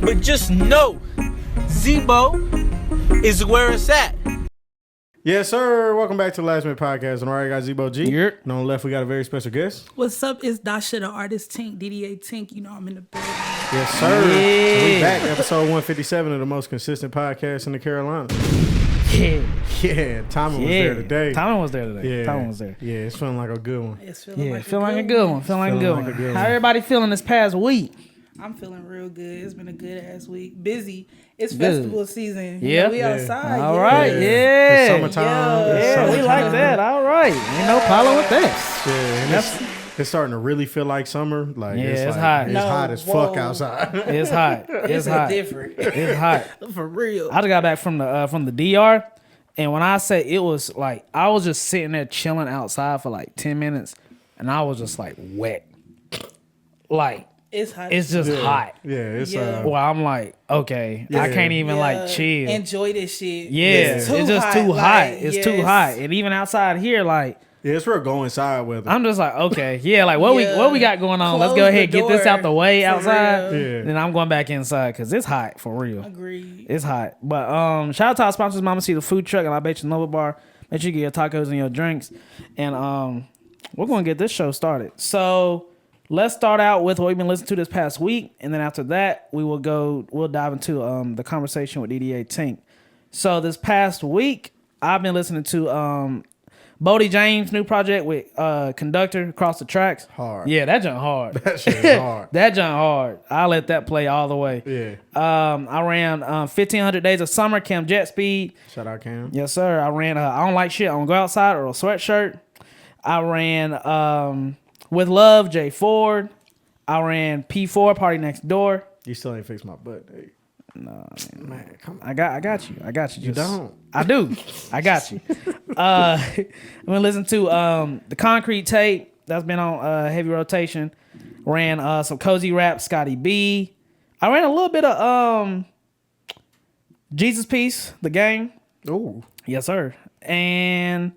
But just know, Zebo is where it's at. Yes, sir. Welcome back to the Last Minute Podcast. On the right, I got Zebo G. Yep. And on the left, we got a very special guest. What's up? It's Dasha, the artist Tink, DDA Tink. You know I'm in the building. Yes, sir. Yeah. We back, episode 157 of the most consistent podcast in the Carolinas. Yeah, Tommy was there today. Tommy was there today. Yeah, Tommy was there. Yeah, it's feeling like a good one. It's feeling like Feeling like a good one. Feeling like a good Feeling like a good one. one. How everybody feeling this past week? I'm feeling real good. It's been a good ass week. Busy. It's Good. festival season. You Yeah. know, we Yeah. outside. All right, yeah. It's summertime. Yeah. It's Yeah, we summertime. like that. All right. Ain't no problem with that. Yeah, and it's starting to really feel like summer. Like, Yeah, it's like, hot. It's No, hot as whoa. fuck outside. It's hot. It's hot. different. It's hot. For real. I just got back from the DR, and when I say it was like I was just sitting there chilling outside for like 10 minutes, and I was just like wet. Like It's hot. it's just hot. Yeah, it's Yeah. Well, I'm like, okay, I Yeah. can't even like chill. Enjoy this shit. Yeah, It's it's just too hot. like, It's too yes. hot, and even outside here, like yeah, it's real go inside weather. I'm just like, okay, yeah, like what Yeah. we got going on? Let's Close go the ahead, get this door out the way for outside. real. Yeah. Then I'm going back inside because it's hot for real. Agreed. It's hot. But shout out to our sponsors, MAMACITAS Food Truck and LIBATIONS Nova Bar. Make sure you get your tacos and your drinks, and we're gonna get this show started. So let's start out with what we've been listening to this past week, and then after that, we'll dive into the conversation with DDA Tink. So this past week, I've been listening to Bodie James' new project with Conductor, Across the Tracks. Hard. Yeah, that junk hard. That shit is hard. That junk hard. I let that play all the way. Yeah. I ran 1,500 Days of Summer, Cam Jet Speed. Shout out Cam. Yes, sir. I ran I Don't Like Shit, I Don't Go Outside, or a sweatshirt. I ran With Love, Jay Ford. I ran P4, Party Next Door. You still ain't fixed my butt. Hey. No, Man, come on. I got you. You don't. I do. I got you. I'm gonna listen to the Concrete Tape. That's been on heavy rotation. Ran some Cozy Rap, Scotty B. I ran a little bit of Jesus Piece, The Game. Ooh. Yes, sir. And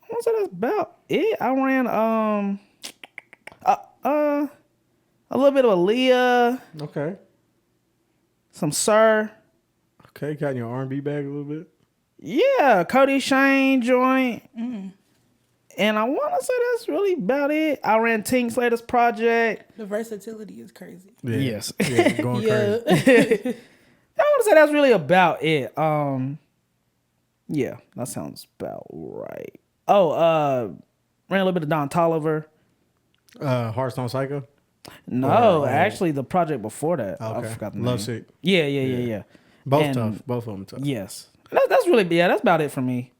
I want to say that's about it. I ran a little bit of Aaliyah, Okay. some Sir. Okay, got in your R&B bag a little bit. Yeah, Cody Shane joint. And I want to say that's really about it. I ran Tink's latest project. The versatility is crazy. Yeah. Yes. Yeah, going Yeah. crazy. I want to say that's really about it. Yeah, that sounds about right. Oh, ran a little bit of Don Tolliver. Hearthstone Psycho. No, Or, actually the project before that. Okay. I forgot the name. Lovesick. Yeah. Both And- tough. Both of them tough. Yes. That's really, that's about it for me.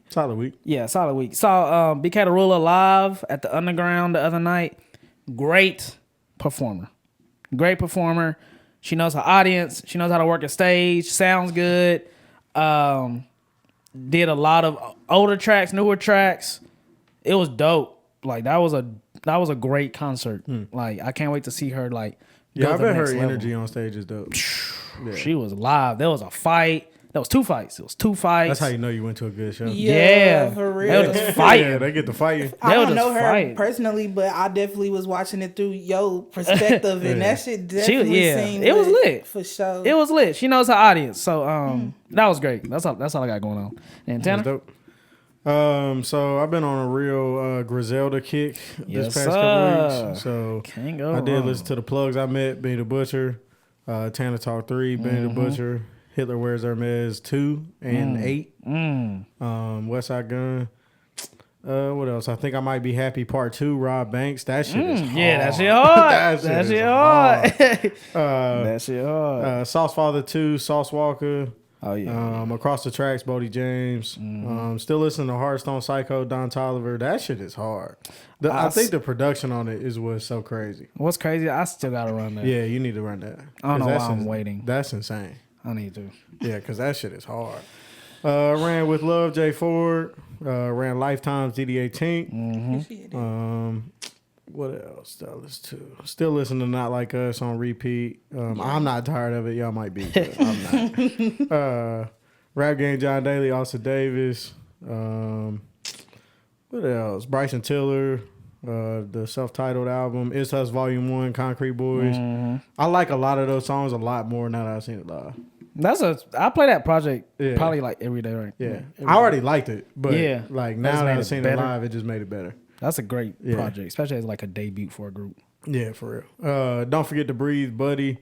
Solid week. Yeah, solid week. Saw BK Darula live at the Underground the other night. Great performer. She knows her audience. She knows how to work a stage. Sounds good. Did a lot of older tracks, newer tracks. It was dope. Like that was a great concert. Like I can't wait to see her like. Yeah, go I to the bet her next level. energy on stage is dope. Yeah. She was live. There was a fight. There was two fights. That's how you know you went to a good show. Yeah, for They real. were just fighting. Yeah, they get to fighting. I They were don't just know her fighting. personally, but I definitely was watching it through your perspective, and that shit definitely seemed it was lit for sure. It was lit. She knows her audience, so that was great. That's all I got going on. And That's Tanner, dope. So I've been on a real Griselda kick Yes, this past sir. couple weeks. So Can't go I did wrong. listen to the plugs I met, Benny the Butcher, Tanner Talk 3, Benny the Butcher, Hitler Wears Hermes 2 and 8, Westside Gun. What else? I think I Might Be Happy Part 2, Rob Banks. That shit is hard. yeah, that shit hard. That that shit shit is hard. That shit hard. Sauce Father 2, Sauce Walker. Oh yeah. Across the Tracks, Bodie James. Still listening to Hearthstone Psycho, Don Tolliver. That shit is hard. I think the production on it is what's so crazy. What's crazy? I still gotta run that. Yeah, you need to run that. I don't know 'Cause why I'm waiting. That's insane. I need to. Yeah, because that shit is hard. Ran With Love, Jay Ford. Ran Lifetime's DDA Tink. Appreciate it. What else did I listen to? Still listening to Not Like Us on repeat. I'm not tired of it. Y'all might be, but I'm not. Rap Game, John Daly, Austin Davis. What else? Bryson Tiller. the self-titled album, It's Us Volume 1, Concrete Boys. I like a lot of those songs a lot more now that I've seen it live. I play that project probably like every day, right? Yeah. I already liked it, but like now that I've seen it better. live, it just made it better. That's a great project, especially as like a debut for a group. Yeah, for real. Don't forget to breathe, buddy.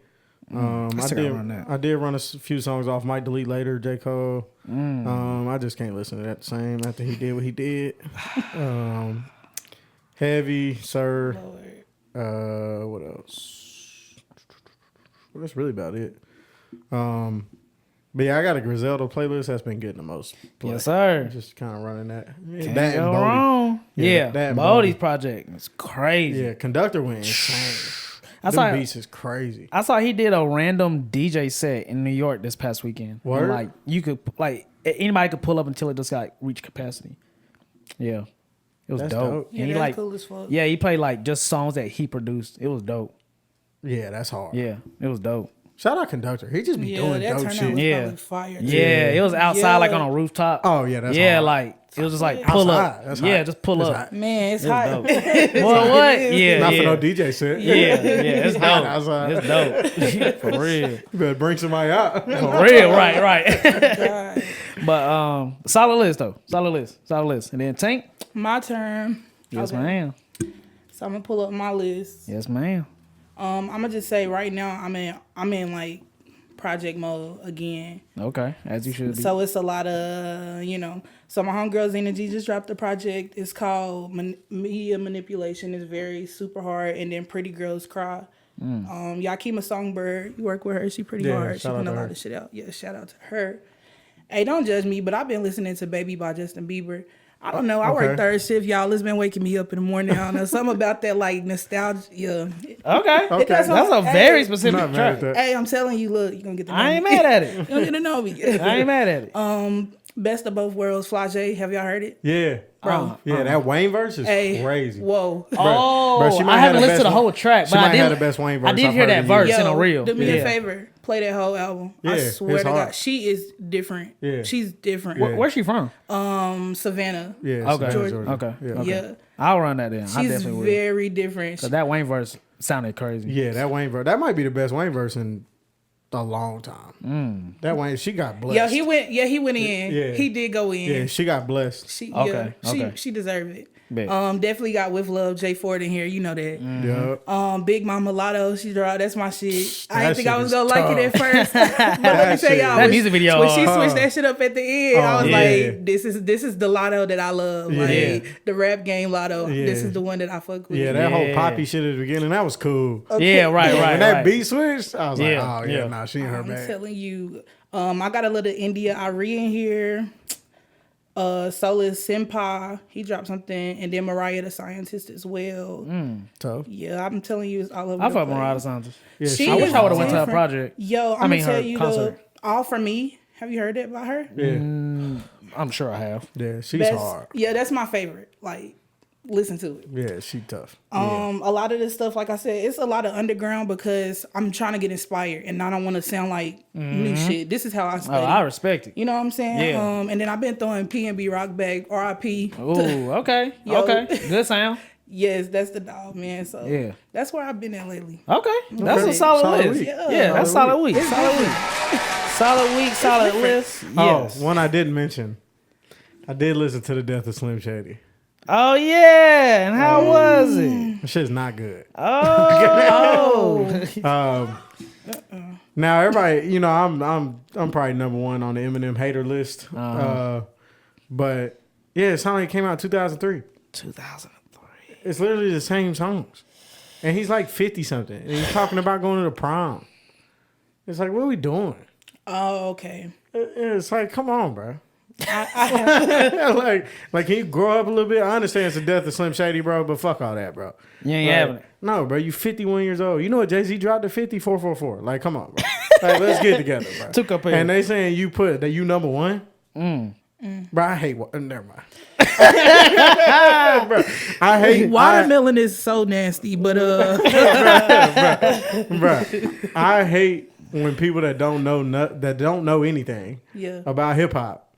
I did run a few songs off. Might delete later. J. Cole. I just can't listen to that the same after he did what he did. Heavy, Sir. What else? Well, that's really about it. But yeah, I got a Griselda playlist that's been getting the most play. Yes, sir. Just kind of running that. Can't that go and Bodie. wrong. Yeah, that and Bodie's Bodie. project is crazy. Yeah, Conductor went insane. Them beats is crazy. I saw he did a random DJ set in New York this past weekend. Word? And like you could anybody could pull up until it just like reach capacity. Yeah, it was That's dope. dope. Yeah, And he that's like cool as fuck. yeah, he played like just songs that he produced. It was dope. Yeah, that's hard. Yeah, it was dope. Shout out Conductor. He just be doing that dope turnout shit. was Yeah. probably fire. Yeah, it was outside like on a rooftop. Oh yeah, that's yeah, hard. like it was just like pull Outside, up. that's Yeah, hot. just pull That's up. hot. Man, it's It was hot. dope. Well, what? Yeah, Not yeah. for no DJ set. Yeah, it's Hot dope. outside. It's dope. For real. You better bring somebody out. For real, right. God. But solid list though. Solid list. And then Tink. My turn. Yes, Okay. ma'am. So I'm gonna pull up my list. Yes, ma'am. I'm gonna just say right now I'm in like project mode again. Okay, as you should be. So it's a lot of, so my homegirl's Energy just dropped a project. It's called Media Manipulation. It's very super hard. And then Pretty Girls Cry. Yakima Songbird, you work with her. She pretty hard. She shout out putting a to lot her. of shit out. Yeah, shout out to her. Hey, don't judge me, but I've been listening to Baby by Justin Bieber. I don't know. I work Okay. third shift, y'all. It's been waking me up in the morning. I don't know. Something about that, like, nostalgia. Yeah. Okay. Okay. That's a very specific I'm not mad at track. that. Hey, I'm telling you, look, you're going to get to know I ain't me. mad at it. You're going to get to know me. I ain't mad at it. Best of Both Worlds, Flage. Have y'all heard it? Yeah. Bro. Yeah, that Wayne verse is Hey, crazy. whoa. Oh, Bro, she might I have haven't the listened to the best whole one. track, She but might I did have the best Wayne verse I did I've hear heard that in verse years. in a reel. Do me a Yeah. favor. Play that whole album. Yeah, I swear it's to hard. God. She is different. Yeah. She's different. Yeah. Where's she from? Savannah. Yeah. Okay. Savannah, Georgia. Okay. Yeah. Okay. Yeah. I'll run that in. I She's definitely will. very different. Cause that Wayne verse sounded crazy. Yeah, that Wayne verse. That might be the best Wayne verse in a long time. That Wayne, she got blessed. Yeah, he went in. Yeah. He did go in. Yeah, she got blessed. Okay, okay. She deserved it. Bet. Definitely got With Love, Jay Ford in here. You know that. Yeah. Big Mama Lotto, she draw. That's my shit. I That didn't think I shit was is gonna like it at tough. first, but let me tell shit- y'all, That when music video when she hard. switched that shit up at the end, I was yeah. like, this is the Lotto that I love. Yeah. Like the rap game Lotto. Yeah. This is the one that I fuck with. Yeah, that whole Yeah. poppy shit at the beginning, that was cool. Yeah, right. When that right. beat switched, I was Yeah, like, oh yeah, yeah. nah, she in her I'm bag. telling you, I got a little India Ari in here. Solis Senpai, he dropped something, and then Mariah the Scientist as well. Tough. Yeah, I'm telling you, it's all over. I the fuck with place. Mariah Scientist. Yeah, She I wish is I would have went to her different. project. Yo, I'm I mean, gonna tell her you concert. the All For Me. Have you heard that by her? Yeah, I'm sure I have. yeah, she's That's- hard. Yeah, that's my favorite. Like, listen to it. Yeah, she tough. A lot of this stuff, like I said, it's a lot of underground because I'm trying to get inspired and I don't want to sound like new shit. This is how I Oh, study. I respect it. You know what I'm saying? Yeah. And then I've been throwing P&B Rock back, R.I.P. Ooh, okay. Yo. Okay. Good sound. Yes, that's the dog, man. So Yeah. that's where I've been at lately. Okay. That's a Okay. solid Solid list. week. Yeah, that's solid week. Solid week. Solid week, solid list. Yes. Oh, one I didn't mention. I did listen to the Death of Slim Shady. Oh yeah. And how was it? That shit's not good. Oh. Now everybody, you know, I'm probably number one on the Eminem hater list. But yeah, it sounded like it came out in 2003. 2003. It's literally the same songs, and he's like 50 something, and he's talking about going to the prom. It's like, what are we doing? Oh, okay. It's like, come on, bro. like, can you grow up a little bit? I understand it's the Death of Slim Shady, bro, but fuck all that, bro. You ain't Like, having it. No, bro, you 51 years old. You know what Jay-Z dropped to 50? 444. Like, come on, bro. Like, let's get together, bro. Took up here. And they saying you put that you number one? Bro, I hate never mind. Bro, I hate Watermelon is so nasty, but bro, I hate when people that don't know anything yeah. about hip hop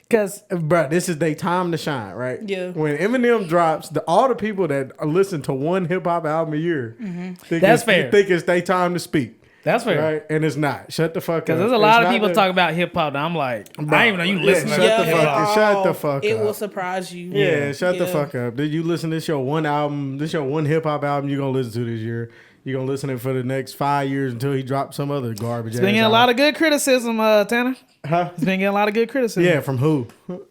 Because Bro, this is their time to shine, right? Yeah. When Eminem drops, all the people that listen to one hip hop album a year, think That's it's, fair. think it's their time to speak. that's fair. Right? And it's not. Shut the fuck up. Because there's a lot of people talking about hip hop that I'm like, I didn't even know you listen to shut hip the fuck hop. up. Shut the fuck It up. will surprise you. Yeah, shut the Yeah. fuck up. Did you listen to this your one album, this your one hip hop album you're going to listen to this year? You're going to listen to it for the next 5 years until he drops some other garbage It's been getting a lot of good criticism, Tanner. Huh? It's been getting a lot of good criticism. Yeah, from who? I'm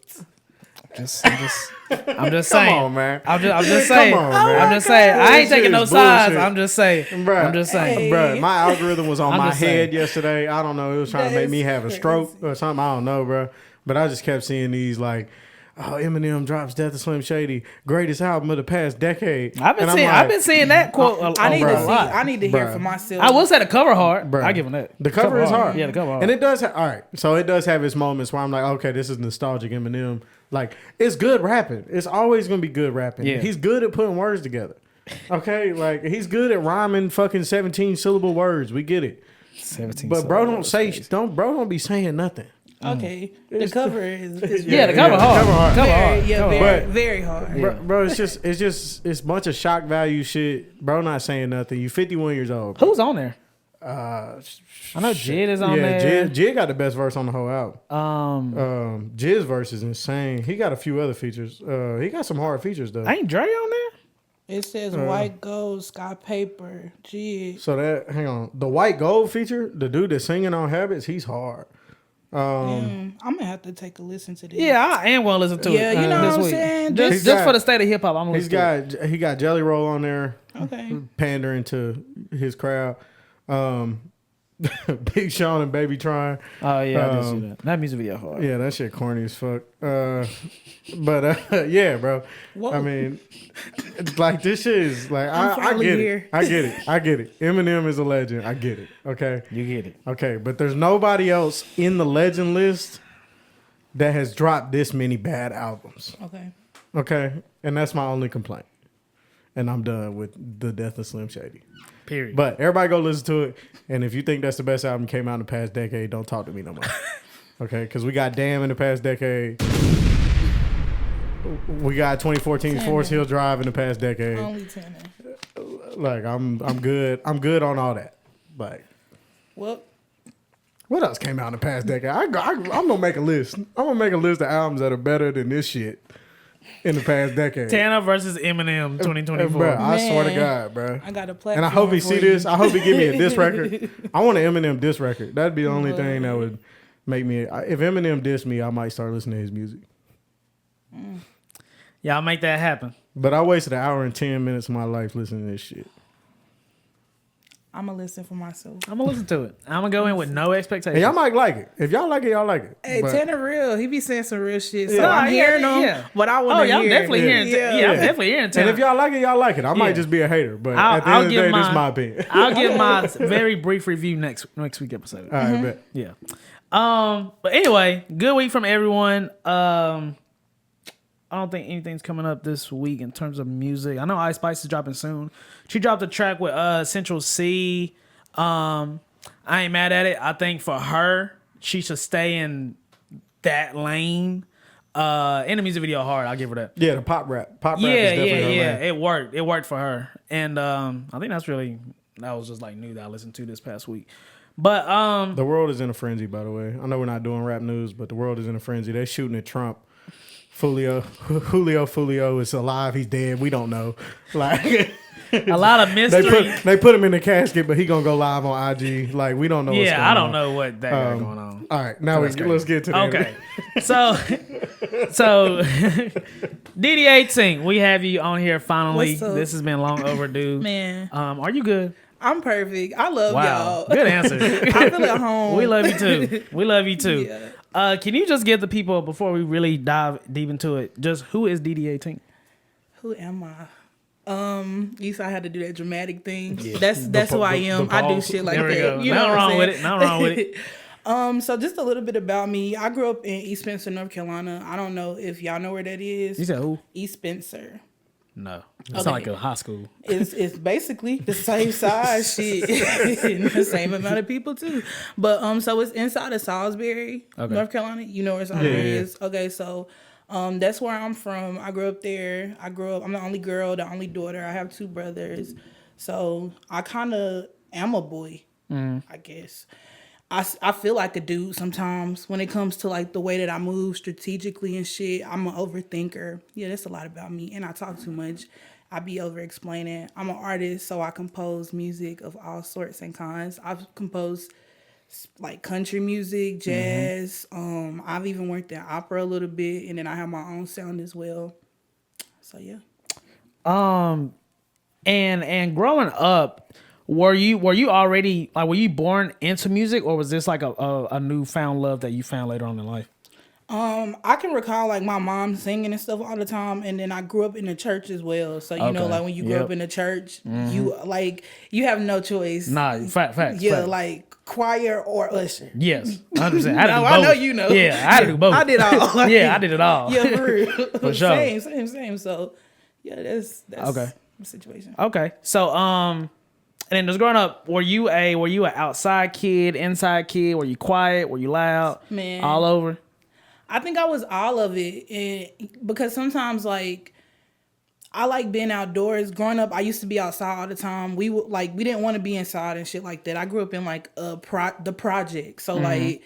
just Come saying. on, man. I'm just saying. Come on, man. I'm just saying. I ain't This taking no is sides. bullshit. I'm just saying. Bruh, I'm just saying. Bruh, my algorithm was on I'm my just saying. head yesterday. I don't know. It was trying to make me have a stroke or something. I don't know, bro. But I just kept seeing these like, oh, Eminem drops Death of Slim Shady, greatest album of the past decade. I've been And I'm seeing. like, I've been seeing that quote. I need a to see. lot. I need to hear Bruh. it for myself. I will say the cover hard. Bruh. I give him that. The cover is hard. Yeah, the cover hard. And it does all right. So it does have its moments where I'm like, okay, this is nostalgic Eminem. Like, it's good rapping. It's always gonna be good rapping. Yeah. He's good at putting words together. Okay, like he's good at rhyming fucking 17 syllable words. We get it. 17. But bro, don't be saying nothing. Okay, the cover is Yeah, the cover hard. cover hard. Cover very, hard. yeah, Cover very, hard. very hard. Bro, it's a bunch of shock value shit. Bro, not saying nothing. You 51 years old. Who's on there? Uh, I know Jid is on yeah, there. Jid got the best verse on the whole album. Jid's verse is insane. He got a few other features. He got some hard features though. Ain't Dre on there? It says white gold, sky paper, G. So that hang on, the White Gold feature, the dude that's singing on Habits, he's hard. I'm gonna have to take a listen to this. Yeah, I am going to listen to it. Yeah, you know this what I'm week. saying? Just He's got- for the state of hip hop, I'm He's listening to it. got Jelly Roll on there, Okay. pandering to his crowd. Big Sean and Baby Trying. Oh yeah, I did see that. That music video hard. Yeah, that shit corny as fuck. But yeah, bro. Whoa. I mean, like this shit is like I'm I finally get here. it. I get it. Eminem is a legend. I get it. Okay. You get it. Okay, but there's nobody else in the legend list that has dropped this many bad albums. Okay. Okay, and that's my only complaint. And I'm done with the Death of Slim Shady. Period. But everybody go listen to it. And if you think that's the best album came out in the past decade, don't talk to me no more. Okay, because we got Damn in the past decade. We got 2014 Forest Hill Drive in the past decade. Only 10. Like I'm good. I'm good on all that. Like Well, what else came out in the past decade? I'm gonna make a list. I'm gonna make a list of albums that are better than this shit in the past decade. Tana versus Eminem 2024. Bro, I swear to Man. God, bro. I got a platform. And I hope he for see you. this. I hope he give me a diss record. I want an Eminem diss record. That'd be the only thing that would make me. If Eminem dissed me, I might start listening to his music. Y'all make that happen. But I wasted an hour and 10 minutes of my life listening to this shit. I'm gonna listen for myself. I'm gonna listen to it. I'm gonna go in with no expectations. And y'all might like it. If y'all like it, y'all like it. Hey, But- Tanner real. He be saying some real shit. So Yeah. I'm Nah, hearing yeah, him, yeah. but I want Oh to yeah, I'm hear. definitely hearing. Yeah. Yeah, I'm definitely hearing. and Tana. if y'all like it, y'all like it. I might Yeah. just be a hater. But at the end of the day, this is my opinion. I'll give my very brief review next week episode. All right, bet. Yeah. But anyway, good week from everyone. I don't think anything's coming up this week in terms of music. I know Ice Spice is dropping soon. She dropped a track with Central C. I ain't mad at it. I think for her, she should stay in that lane. In the music video hard, I'll give her that. Yeah, the pop rap. Pop rap is Yeah, definitely her yeah. lane. It worked. It worked for her. And I think that was just like new that I listened to this past week. But The world is in a frenzy, by the way. I know we're not doing rap news, but the world is in a frenzy. They're shooting at Trump. Julio is alive. He's dead. We don't know. Like a lot of mystery. they put him in the casket, but he gonna go live on IG. Like we don't know. What's Yeah, going I don't on. know what that got going on. All right, now let's get to the Okay. So DDA Tink, we have you on here finally. What's up? This has been long overdue. Man, Are you good? I'm perfect. I love Wow. y'all. Good answer. I feel at home. We love you too. We love you too. Yeah. Can you just give the people, before we really dive deep into it, just who is DDA Tink? Who am I? You saw I had to do that dramatic thing. That's who I am. the I do pause. shit like There we that. go. You know Nothing what I'm wrong with saying? it. Nothing wrong with it. So just a little bit about me. I grew up in East Spencer, North Carolina. I don't know if y'all know where that is. You said who? East Spencer. No. It's not like a high school. It's basically the same size shit. And the same amount of people too. But so it's inside of Salisbury, North Carolina. You know where Salisbury is? Okay, so that's where I'm from. I grew up there. I'm the only girl, the only daughter. I have 2 brothers. So I kind of am a boy, I guess. I feel like a dude sometimes when it comes to like the way that I move strategically and shit. I'm an overthinker. Yeah, that's a lot about me. And I talk too much. I be over explaining. I'm an artist, so I compose music of all sorts and kinds. I've composed like country music, jazz. I've even worked in opera a little bit, and then I have my own sound as well. So yeah. And growing up, were you already like, were you born into music, or was this like a newfound love that you found later on in life? I can recall like my mom singing and stuff all the time, and then I grew up in the church as well. So you know, like when you grow up in the church, you have no choice. Nah, facts. Yeah, like choir or usher. Yes, 100%. I know you know. Yeah, I had to do both. I did all. Yeah, I did it all. Yeah, for real. For sure. Same. So yeah, that's okay. The situation. Okay, so and then just growing up, were you an outside kid, inside kid? Were you quiet? Were you loud? Man, all over. I think I was all of it, and because sometimes like I like being outdoors. Growing up, I used to be outside all the time. We didn't want to be inside and shit like that. I grew up in like the project, so like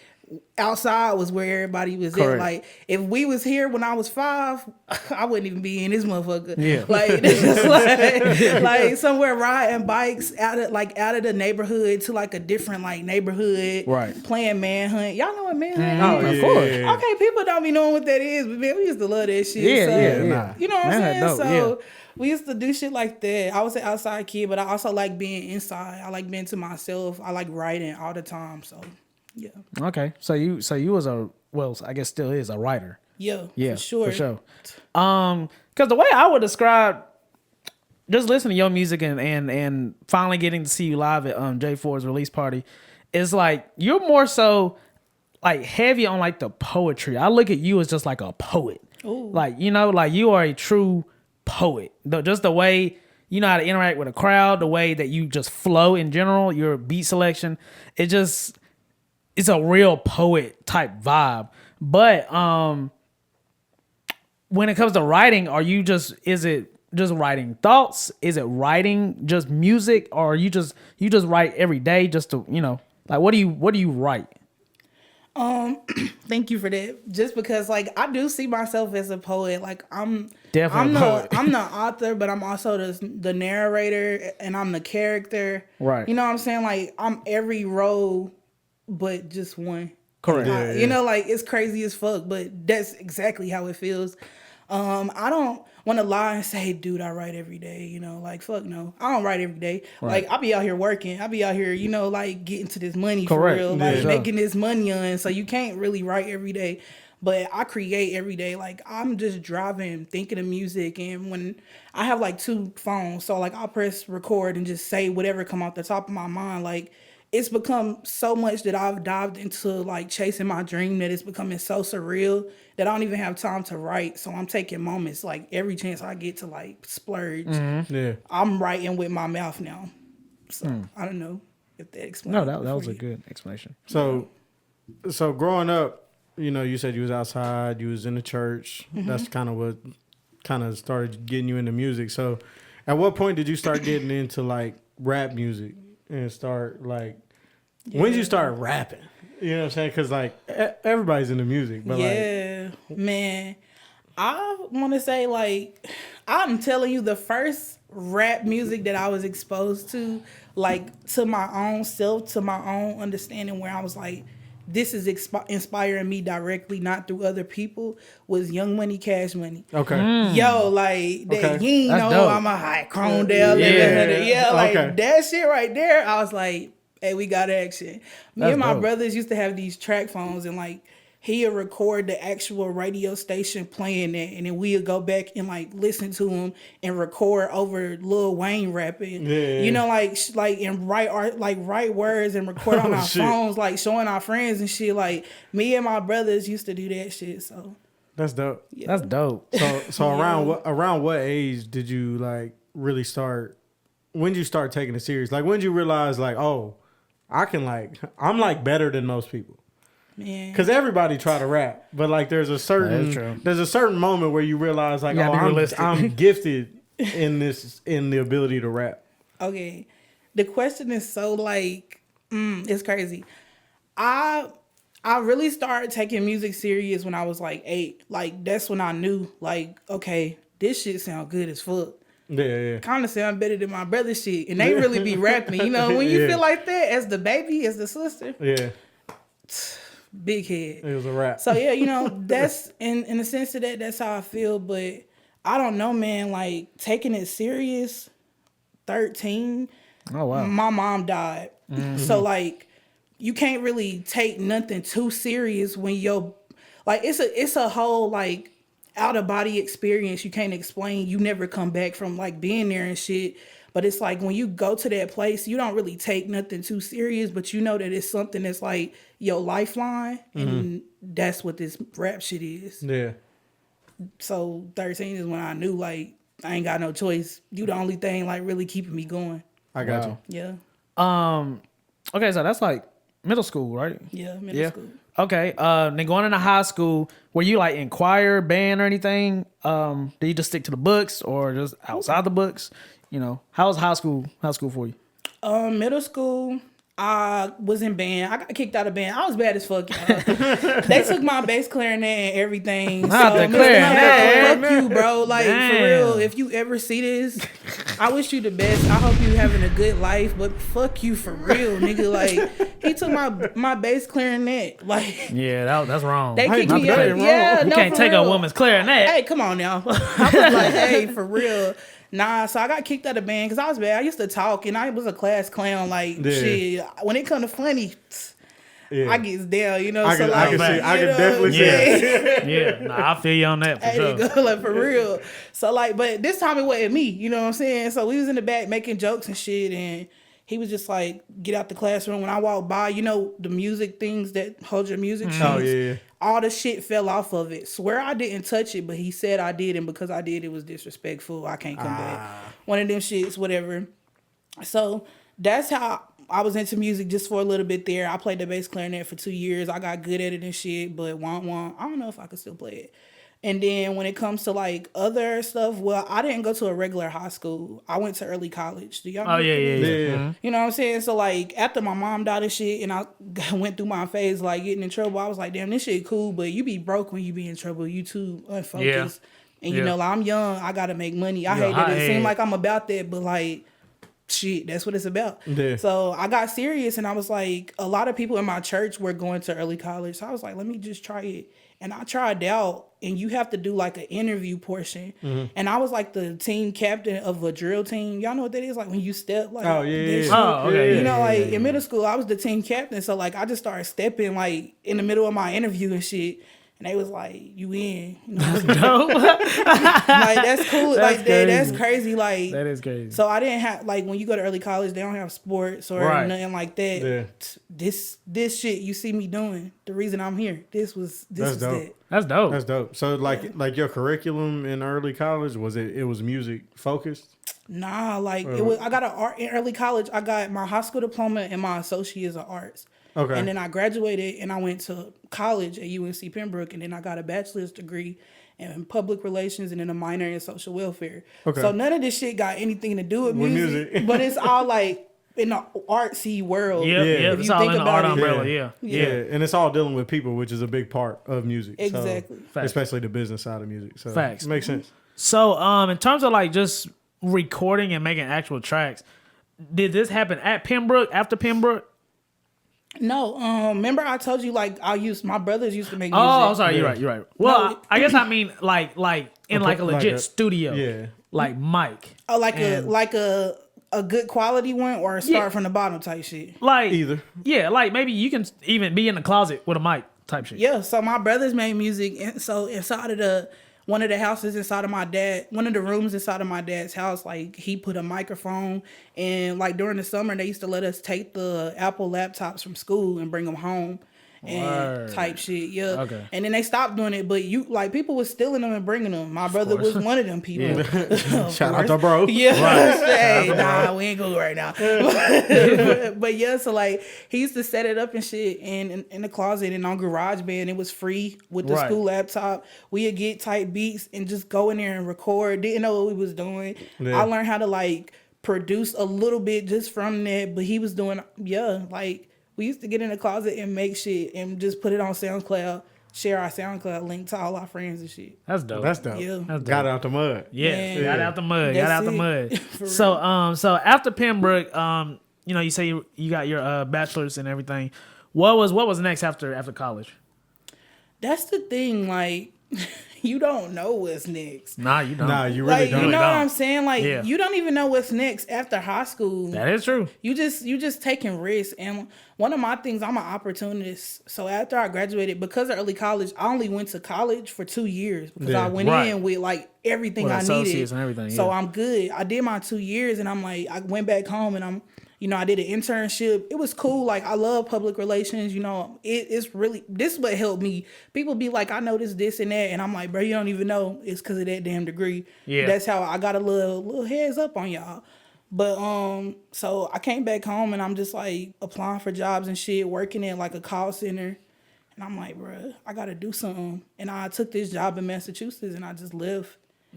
outside was where everybody was at. Like if we was here when I was 5, I wouldn't even be in this motherfucker. Yeah, like it's just like somewhere riding bikes out of the neighborhood to like a different like neighborhood. Right, playing manhunt. Y'all know what manhunt is? Of course. Okay, people don't be knowing what that is, but man, we used to love that shit. Yeah. You know what I'm saying? So we used to do shit like that. I was an outside kid, but I also like being inside. I like being to myself. I like writing all the time. So yeah. Okay. So you was I guess still is a writer. Yeah. For sure. Because the way I would describe just listening to your music and finally getting to see you live at J4's release party is like you're more so like heavy on like the poetry. I look at you as just like a poet. Ooh. Like, you know, like you are a true poet. Just the way you know how to interact with a crowd, the way that you just flow in general, your beat selection, it's a real poet type vibe. But when it comes to writing, is it just writing thoughts? Is it writing just music, or you just write every day just to, you know, like what do you write? Thank you for that. Just because like I do see myself as a poet. Like I'm the author, but I'm also the narrator, and I'm the character. Right. You know what I'm saying? Like I'm every role but just one. Correct. You know, like it's crazy as fuck, but that's exactly how it feels. I don't want to lie and say, dude, I write every day. You know, like fuck no, I don't write every day. Right. Like I be out here working. I be out here, you know, like getting to this money for real, like making this money on. So you can't really write every day. But I create every day. Like I'm just driving, thinking of music, and when I have like 2 phones, so like I'll press record and just say whatever come off the top of my mind. Like it's become so much that I've dived into like chasing my dream that it's becoming so surreal that I don't even have time to write. So I'm taking moments like every chance I get to like splurge. Mm-hmm. Yeah, I'm writing with my mouth now. So I don't know if that explains. No, that was a good explanation. So growing up, you know, you said you was outside, you was in the church. Mm-hmm. That's kind of what started getting you into music. So at what point did you start getting into like rap music and start like, when did you start rapping? You know what I'm saying? Because like everybody's into music. But man, I want to say like, I'm telling you, the first rap music that I was exposed to, like to my own self, to my own understanding, where I was like, this is inspiring me directly, not through other people, was Young Money, Cash Money. Okay. Yo, like, that, you ain't know dope. I'm a high chrome down. Like, that shit right there, I was like, hey, we got action. Me and my brothers used to have these track phones, and, like, he'll record the actual radio station playing that, and then we'll go back and like listen to him and record over Lil Wayne rapping. Yeah. You know, like and write words and record on our phones, like showing our friends and shit. Like me and my brothers used to do that shit. So That's dope. Yeah. That's dope. So around what age did you like really start? When did you start taking it serious? Like when did you realize like, oh, I'm like better than most people? Man. Because everybody try to rap, but like there's a certain moment where you realize like, oh, I'm gifted in the ability to rap. Okay, the question is so like, it's crazy. I really started taking music serious when I was like 8. Like that's when I knew like, okay, this shit sound good as fuck. Yeah. Kind of sound better than my brother's shit, and they really be rapping. You know, when you feel like that as the baby, as the sister. Yeah. Big head. It was a rap. So yeah, you know, that's in the sense of that, that's how I feel. But I don't know, man. Like taking it serious, 13. Oh wow. My mom died. So like, you can't really take nothing too serious when you're like it's a whole like out of body experience. You can't explain. You never come back from like being there and shit. But it's like when you go to that place, you don't really take nothing too serious, but you know that it's something that's like your lifeline, and that's what this rap shit is. Yeah. So 13 is when I knew like I ain't got no choice. You the only thing like really keeping me going. I got you. Yeah. Okay, so that's like middle school, right? Yeah, middle school. Okay. Then going into high school, were you like in choir, band, or anything? Did you just stick to the books or just outside the books? You know, how was high school for you? Middle school, I was in band. I got kicked out of band. I was bad as fuck. They took my bass clarinet and everything. Not the clarinet. Fuck you, bro. Like, Damn. for real, if you ever see this, I wish you the best. I hope you having a good life, but fuck you for real, nigga. Like, he took my bass clarinet. Like, Yeah, that's wrong. they kicked me that out. ain't wrong. Yeah, You no, can't for take real. a woman's clarinet. Hey, come on now. I was like, hey, for real. Nah, so I got kicked out of band because I was bad. I used to talk and I was a class clown. Like, shit, when it come to funny, I get down, you know. I can definitely see it. Yeah, nah, I feel you on that for sure. Like, for real. So, like, but this time it wasn't me, you know what I'm saying? So we was in the back making jokes and shit, and he was just like, get out the classroom. When I walked by, you know, the music things that hold your music sheets. Oh, yeah. All the shit fell off of it. Swear I didn't touch it, but he said I did, and because I did, it was disrespectful. I can't come back. One of them shits, whatever. So that's how I was into music just for a little bit there. I played the bass clarinet for 2 years. I got good at it and shit, but I don't know if I could still play it. And then when it comes to like other stuff, well, I didn't go to a regular high school. I went to early college. Do y'all know? Oh yeah. You know what I'm saying? So like after my mom died and shit, and I went through my phase like getting in trouble, I was like, damn, this shit cool, but you be broke when you be in trouble. You too unfocused. And you know, like I'm young, I gotta make money. I hate that it seemed like I'm about that, but like shit, that's what it's about. Yeah. So I got serious and I was like, a lot of people in my church were going to early college. So I was like, let me just try it. And I tried out, and you have to do like an interview portion. And I was like the team captain of a drill team. Y'all know what that is? Like when you step like you know, like in middle school, I was the team captain. So like I just started stepping like in the middle of my interview and shit. And they was like, you in. You know, That's dope. like that's cool. That's like crazy. that's crazy. Like That is crazy. So I didn't have like when you go to early college, they don't have sports or nothing like that. Yeah. This shit you see me doing, the reason I'm here. This was That's dope. that. That's dope. That's dope. So like your curriculum in early college, was it was music focused? Nah, like it was. I got an art in early college. I got my high school diploma and my associates of arts. Okay. And then I graduated and I went to college at UNC Pembroke, and then I got a bachelor's degree in public relations and then a minor in social welfare. Okay. So none of this shit got anything to do with music. But it's all like in the artsy world. Yeah. If It's you all think in the about art it. umbrella. Yeah. And it's all dealing with people, which is a big part of music. Exactly. So, especially the business side of music. So Facts. It makes sense. So in terms of like just recording and making actual tracks, did this happen at Pembroke, after Pembroke? No, remember I told you like my brothers used to make music. Oh, I'm sorry, you're right. Well, No, I guess I mean like in like a legit studio. Yeah. Like mic. Oh, like a good quality one or a start from the bottom type shit. Like Either. Yeah, like maybe you can even be in the closet with a mic type shit. Yeah, so my brothers made music, and so inside of one of the houses inside of one of the rooms inside of my dad's house, like he put a microphone, and like during the summer they used to let us take the Apple laptops from school and bring them home, and Word. type shit. Yeah. Okay. And then they stopped doing it, but people was stealing them and bringing them. My brother was one of them people. Shout out to bro. Yeah. Hey, nah, we ain't cool right now. But yeah, so like he used to set it up and shit in the closet and on GarageBand. It was free with the school laptop. We'd get type beats and just go in there and record. Didn't know what we was doing. Yeah. I learned how to like produce a little bit just from that, but he was doing like we used to get in the closet and make shit and just put it on SoundCloud, share our SoundCloud link to all our friends and shit. That's dope. That's dope. Yeah. That's dope. Got out the mud. Yeah, Man. got out the mud. That's Got out the it. mud. For So after Pembroke, you know, you say you got your bachelor's and everything. What was next after college? That's the thing, like you don't know what's next. Nah, you don't. Nah, you really Like don't. you know what don't. I'm saying? Like Yeah. you don't even know what's next after high school. That is true. You just taking risks. And one of my things, I'm an opportunist. So after I graduated, because of early college, I only went to college for 2 years because Yeah. I went Right. in with like everything With I needed. associates and everything, So yeah. I'm good. I did my 2 years and I'm like, I went back home and I did an internship. It was cool. Like I love public relations. It's really, this is what helped me. People be like, I know this and that. And I'm like, bro, you don't even know. It's because of that damn degree. Yeah. That's how I got a little heads up on y'all. But so I came back home and I'm just like applying for jobs and shit, working at like a call center. And I'm like, bro, I gotta do something. And I took this job in Massachusetts and I just lived.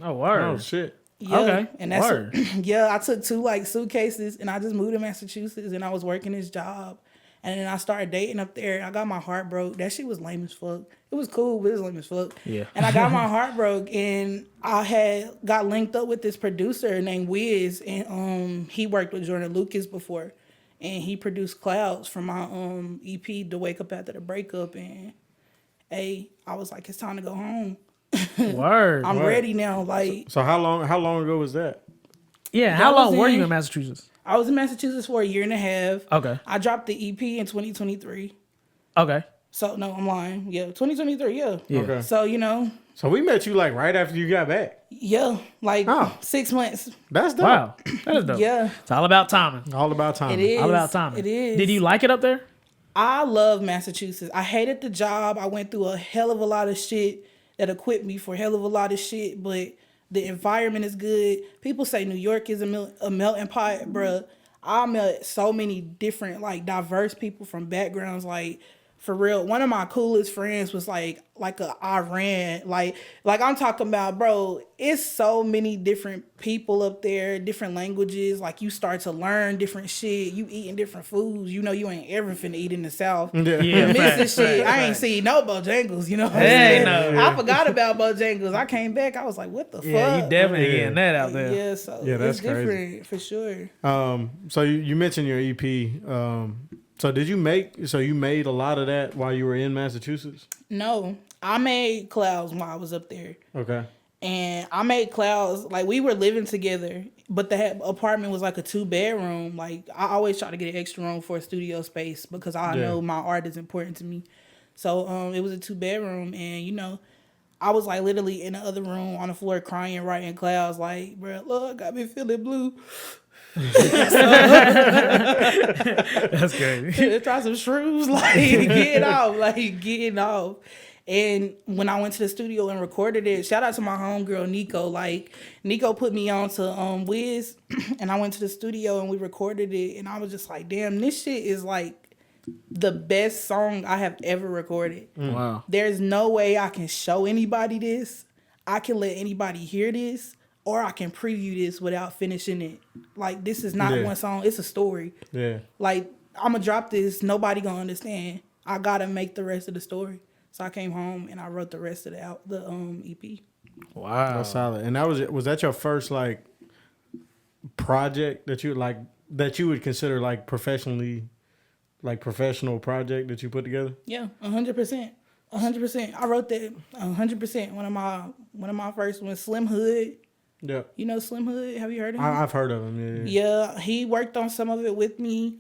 Oh, word. Oh shit. Yeah. Okay. And that's Word. yeah, I took 2 like suitcases and I just moved to Massachusetts and I was working this job. And then I started dating up there. I got my heart broke. That shit was lame as fuck. It was cool, but it was lame as fuck. Yeah. And I got my heart broke, and I had got linked up with this producer named Wiz, and he worked with Jordan Lucas before, and he produced Clouds for my EP, To Wake Up After the Breakup. And I was like, it's time to go home. Word. I'm ready now. Like So how long ago was that? Yeah. How that long was were in- you in Massachusetts? I was in Massachusetts for a year and a half. Okay. I dropped the EP in 2023. Okay. So no, I'm lying. Yeah, 2023. Yeah. Yeah. Okay. So So we met you like right after you got back. yeah, like Oh. 6 months. That's dope. Wow. That is dope. Yeah, It's all about timing. All about time. it is. All about timing. It is. Did you like it up there? I love Massachusetts. I hated the job. I went through a hell of a lot of shit that equipped me for a hell of a lot of shit, but the environment is good. People say New York is a melting pot, bruh. I met so many different, like, diverse people from backgrounds, like, for real. One of my coolest friends was like a Iran, like I'm talking about, bro, it's so many different people up there, different languages. Like you start to learn different shit. You eating different foods. You know you ain't ever finna eat in the South. Yeah. Yeah. Missing facts, shit. facts, I ain't facts. seen no Bojangles, you know what I'm Hey, saying? no. I forgot about Bojangles. I came back, I was like, what the Yeah, fuck? you definitely Yeah. getting that out there. Yeah, so Yeah, that's it's different for sure. So you mentioned your EP. So you made a lot of that while you were in Massachusetts? No, I made Clouds while I was up there. Okay. And I made Clouds, like we were living together, but the apartment was like a 2-bedroom. Like I always try to get an extra room for a studio space because I know my art is important to me. So it was a 2-bedroom, and I was like literally in the other room on the floor crying, writing Clouds, like, bro, look, got me feeling blue. That's good. Try some shrooms, like getting off. And when I went to the studio and recorded it, shout out to my homegirl Nico. Like Nico put me on to Wiz, and I went to the studio and we recorded it, and I was just like, damn, this shit is like the best song I have ever recorded. Wow. There's no way I can show anybody this. I can let anybody hear this, or I can preview this without finishing it. Like this is not one song; it's a story. Yeah. Like I'm gonna drop this, nobody gonna understand. I gotta make the rest of the story. So I came home and I wrote the rest of the EP. Wow. That's solid. And was that your first like project that you would consider like professional project that you put together? Yeah, 100%. 100%. I wrote that 100%. One of my first ones, Slim Hood. Yeah. You know Slim Hood? Have you heard of him? I've heard of him. Yeah, he worked on some of it with me.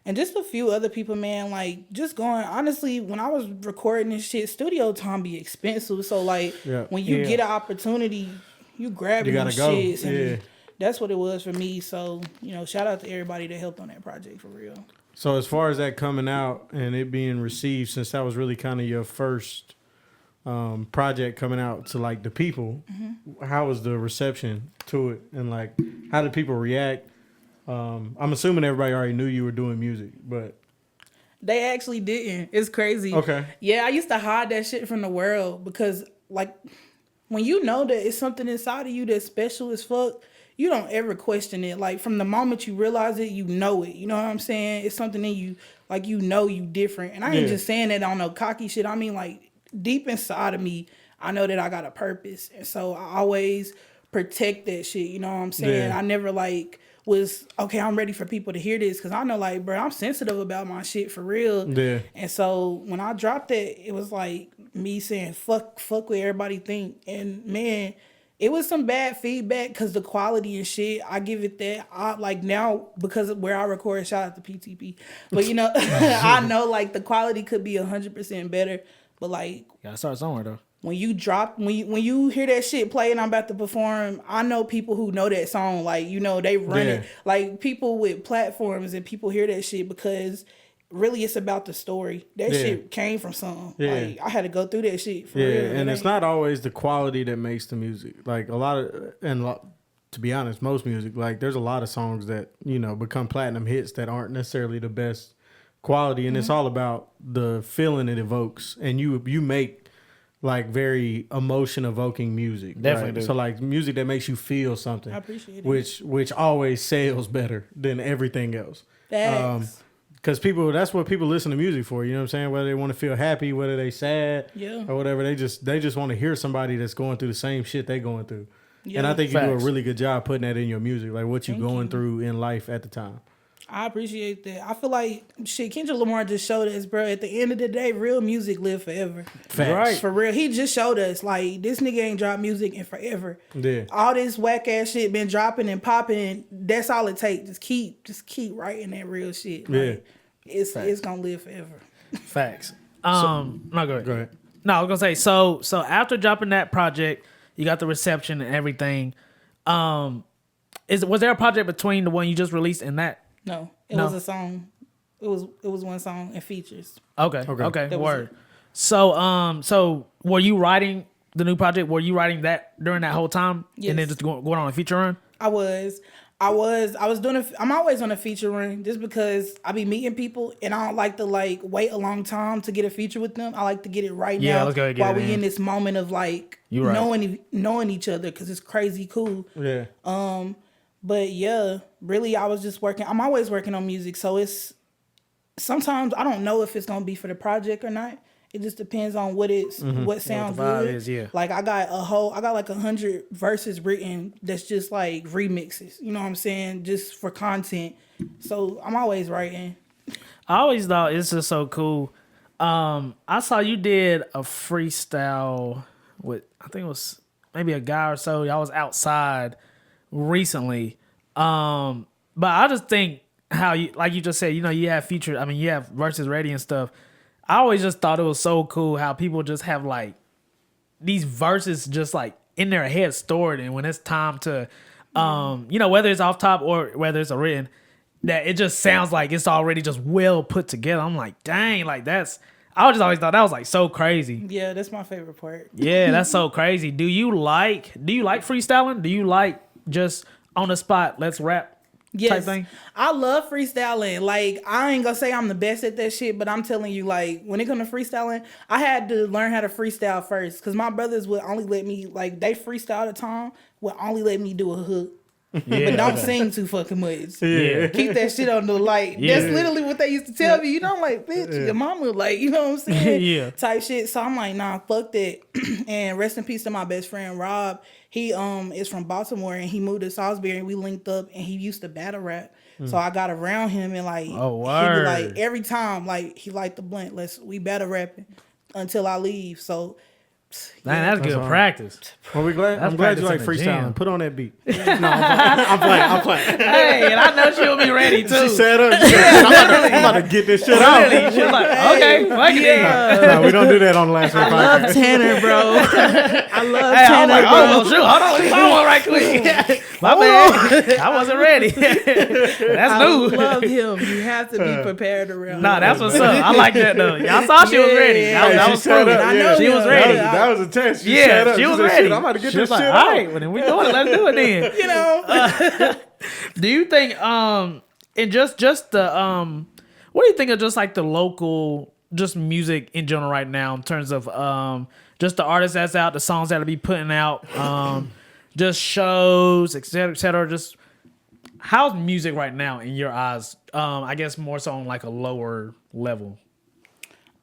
And just a few other people, man, like just going, honestly, when I was recording this shit, studio time be expensive. So like when you get an opportunity, you grab You them gotta go. shits. And Yeah. that's what it was for me. So, shout out to everybody that helped on that project for real. So as far as that coming out and it being received, since that was really kind of your first project coming out to like the people, how was the reception to it, and like how did people react? I'm assuming everybody already knew you were doing music, but They actually didn't. It's crazy. Okay. Yeah, I used to hide that shit from the world because, like, when you know that it's something inside of you that's special as fuck, you don't ever question it. Like, from the moment you realize it, you know it. You know what I'm saying? It's something in you, like, you know you different. And I ain't just saying that on no cocky shit. I mean, like, deep inside of me, I know that I got a purpose. And so I always protect that shit. You know what I'm saying? Yeah. I never, like, was, okay, I'm ready for people to hear this. Because I know, like, bro, I'm sensitive about my shit for real. Yeah. And so when I dropped it, it was like me saying, fuck what everybody think. And, man, it was some bad feedback because the quality and shit, I give it that. I like now, because of where I record, shout out to PTP. But, you know, I know, like, the quality could be 100% better. But, like, Gotta start somewhere though. when you when you hear that shit play and I'm about to perform, I know people who know that song. Like, you know, they run it. Like, people with platforms and people hear that shit because really it's about the story. That shit came from something. Yeah. Like, I had to go through that shit for Yeah, real. and it's not always the quality that makes the music. Like a lot of, to be honest, most music, like there's a lot of songs that, you know, become platinum hits that aren't necessarily the best quality, and it's all about the feeling it evokes. And you make like very emotion evoking music. Definitely right? do. So like music that makes you feel something. I appreciate it. Which always sells better than everything else. Facts. Because that's what people listen to music for. You know what I'm saying? Whether they want to feel happy, whether they sad, or whatever, they just want to hear somebody that's going through the same shit they going through. And I think you do a Facts. really good job putting that in your music, like what you Thank going you. through in life at the time. I appreciate that. I feel like shit, Kendrick Lamar just showed us, bro. At the end of the day, real music live forever. Facts. Right. For real. He just showed us, like, this nigga ain't dropped music in forever. Yeah. All this whack ass shit been dropping and popping. That's all it takes. Just keep writing that real shit. Like, it's gonna live forever. Facts. No, go ahead. Go ahead. No, I was gonna say so after dropping that project, you got the reception and everything. Was there a project between the one you just released and that? No, it No. was a song. It was one song and features. Okay. That was Word. it. So were you writing the new project? Were you writing that during that whole time? Yes. And then just going on a feature run? I was doing I'm always on a feature run just because I be meeting people and I don't like to like wait a long time to get a feature with them. I like to get it right now let's go ahead and get while it we in. in this moment of like You right. knowing each other because it's crazy cool. Yeah. But yeah, really I was just working. I'm always working on music, so it's sometimes I don't know if it's gonna be for the project or not. It just depends on what sounds the vibe good. is, yeah. Like I got like 100 verses written that's just like remixes. You know what I'm saying? Just for content. So I'm always writing. I always thought it's just so cool. I saw you did a freestyle with, I think it was maybe a guy or so. Y'all was outside recently. But I just think how you, like you just said, you know, you have featured, I mean, you have verses ready and stuff. I always just thought it was so cool how people just have like these verses just like in their head stored, and when it's time to, you know, whether it's off top or whether it's a written, that it just sounds like it's already just well put together. I'm like, dang, like I just always thought that was like so crazy. Yeah, that's my favorite part. Yeah, that's so crazy. Do you like freestyling? Do you like just on the spot, let's rap type thing? I love freestyling. Like, I ain't gonna say I'm the best at that shit, but I'm telling you, like, when it comes to freestyling, I had to learn how to freestyle first because my brothers would only let me, like, they freestyle the time, would only let me do a hook. Yeah, But don't sing too fucking much. Yeah. Keep that shit on the light. Yeah. That's literally what they used to tell me. You know, like, bitch, your mama, like, you know what I'm saying? Yeah. Type shit. So I'm like, nah, fuck that. And rest in peace to my best friend, Rob. He is from Baltimore and he moved to Salisbury and we linked up and he used to battle rap. So I got around him and like, Oh, he word. be like, every time, like, he liked the blunt, we battle rapping until I leave. So Man, that's good hard. practice. Well, I'm glad practice you like in the freestyling. gym. Put on that beat. No, I'm playing. Hey, and I know she'll be ready too. She set up. I'm about to get this shit out. Really? She was like, okay, fuck it then. No, we don't do that on the last one. I love Tanner, bro. I love Hey, I Tanner, was like, bro. oh, well, shoot, hold on, let me find one right quick. My bad. I wasn't ready. That's I new. love him. You have to be prepared around. Nah, him. that's what's up. I like that though. Y'all saw she was ready. That was proven. I know She was him. ready. That was a test. She Yeah, set up. she was said, ready. "Shit, I'm about to get She this was shit like, out." all right, well, then we doing it. Let's do it then. You know. Do you think and just the what do you think of just like the local just music in general right now in terms of just the artists that's out, the songs that'll be putting out, just shows, et cetera. Just how's music right now in your eyes? I guess more so on like a lower level.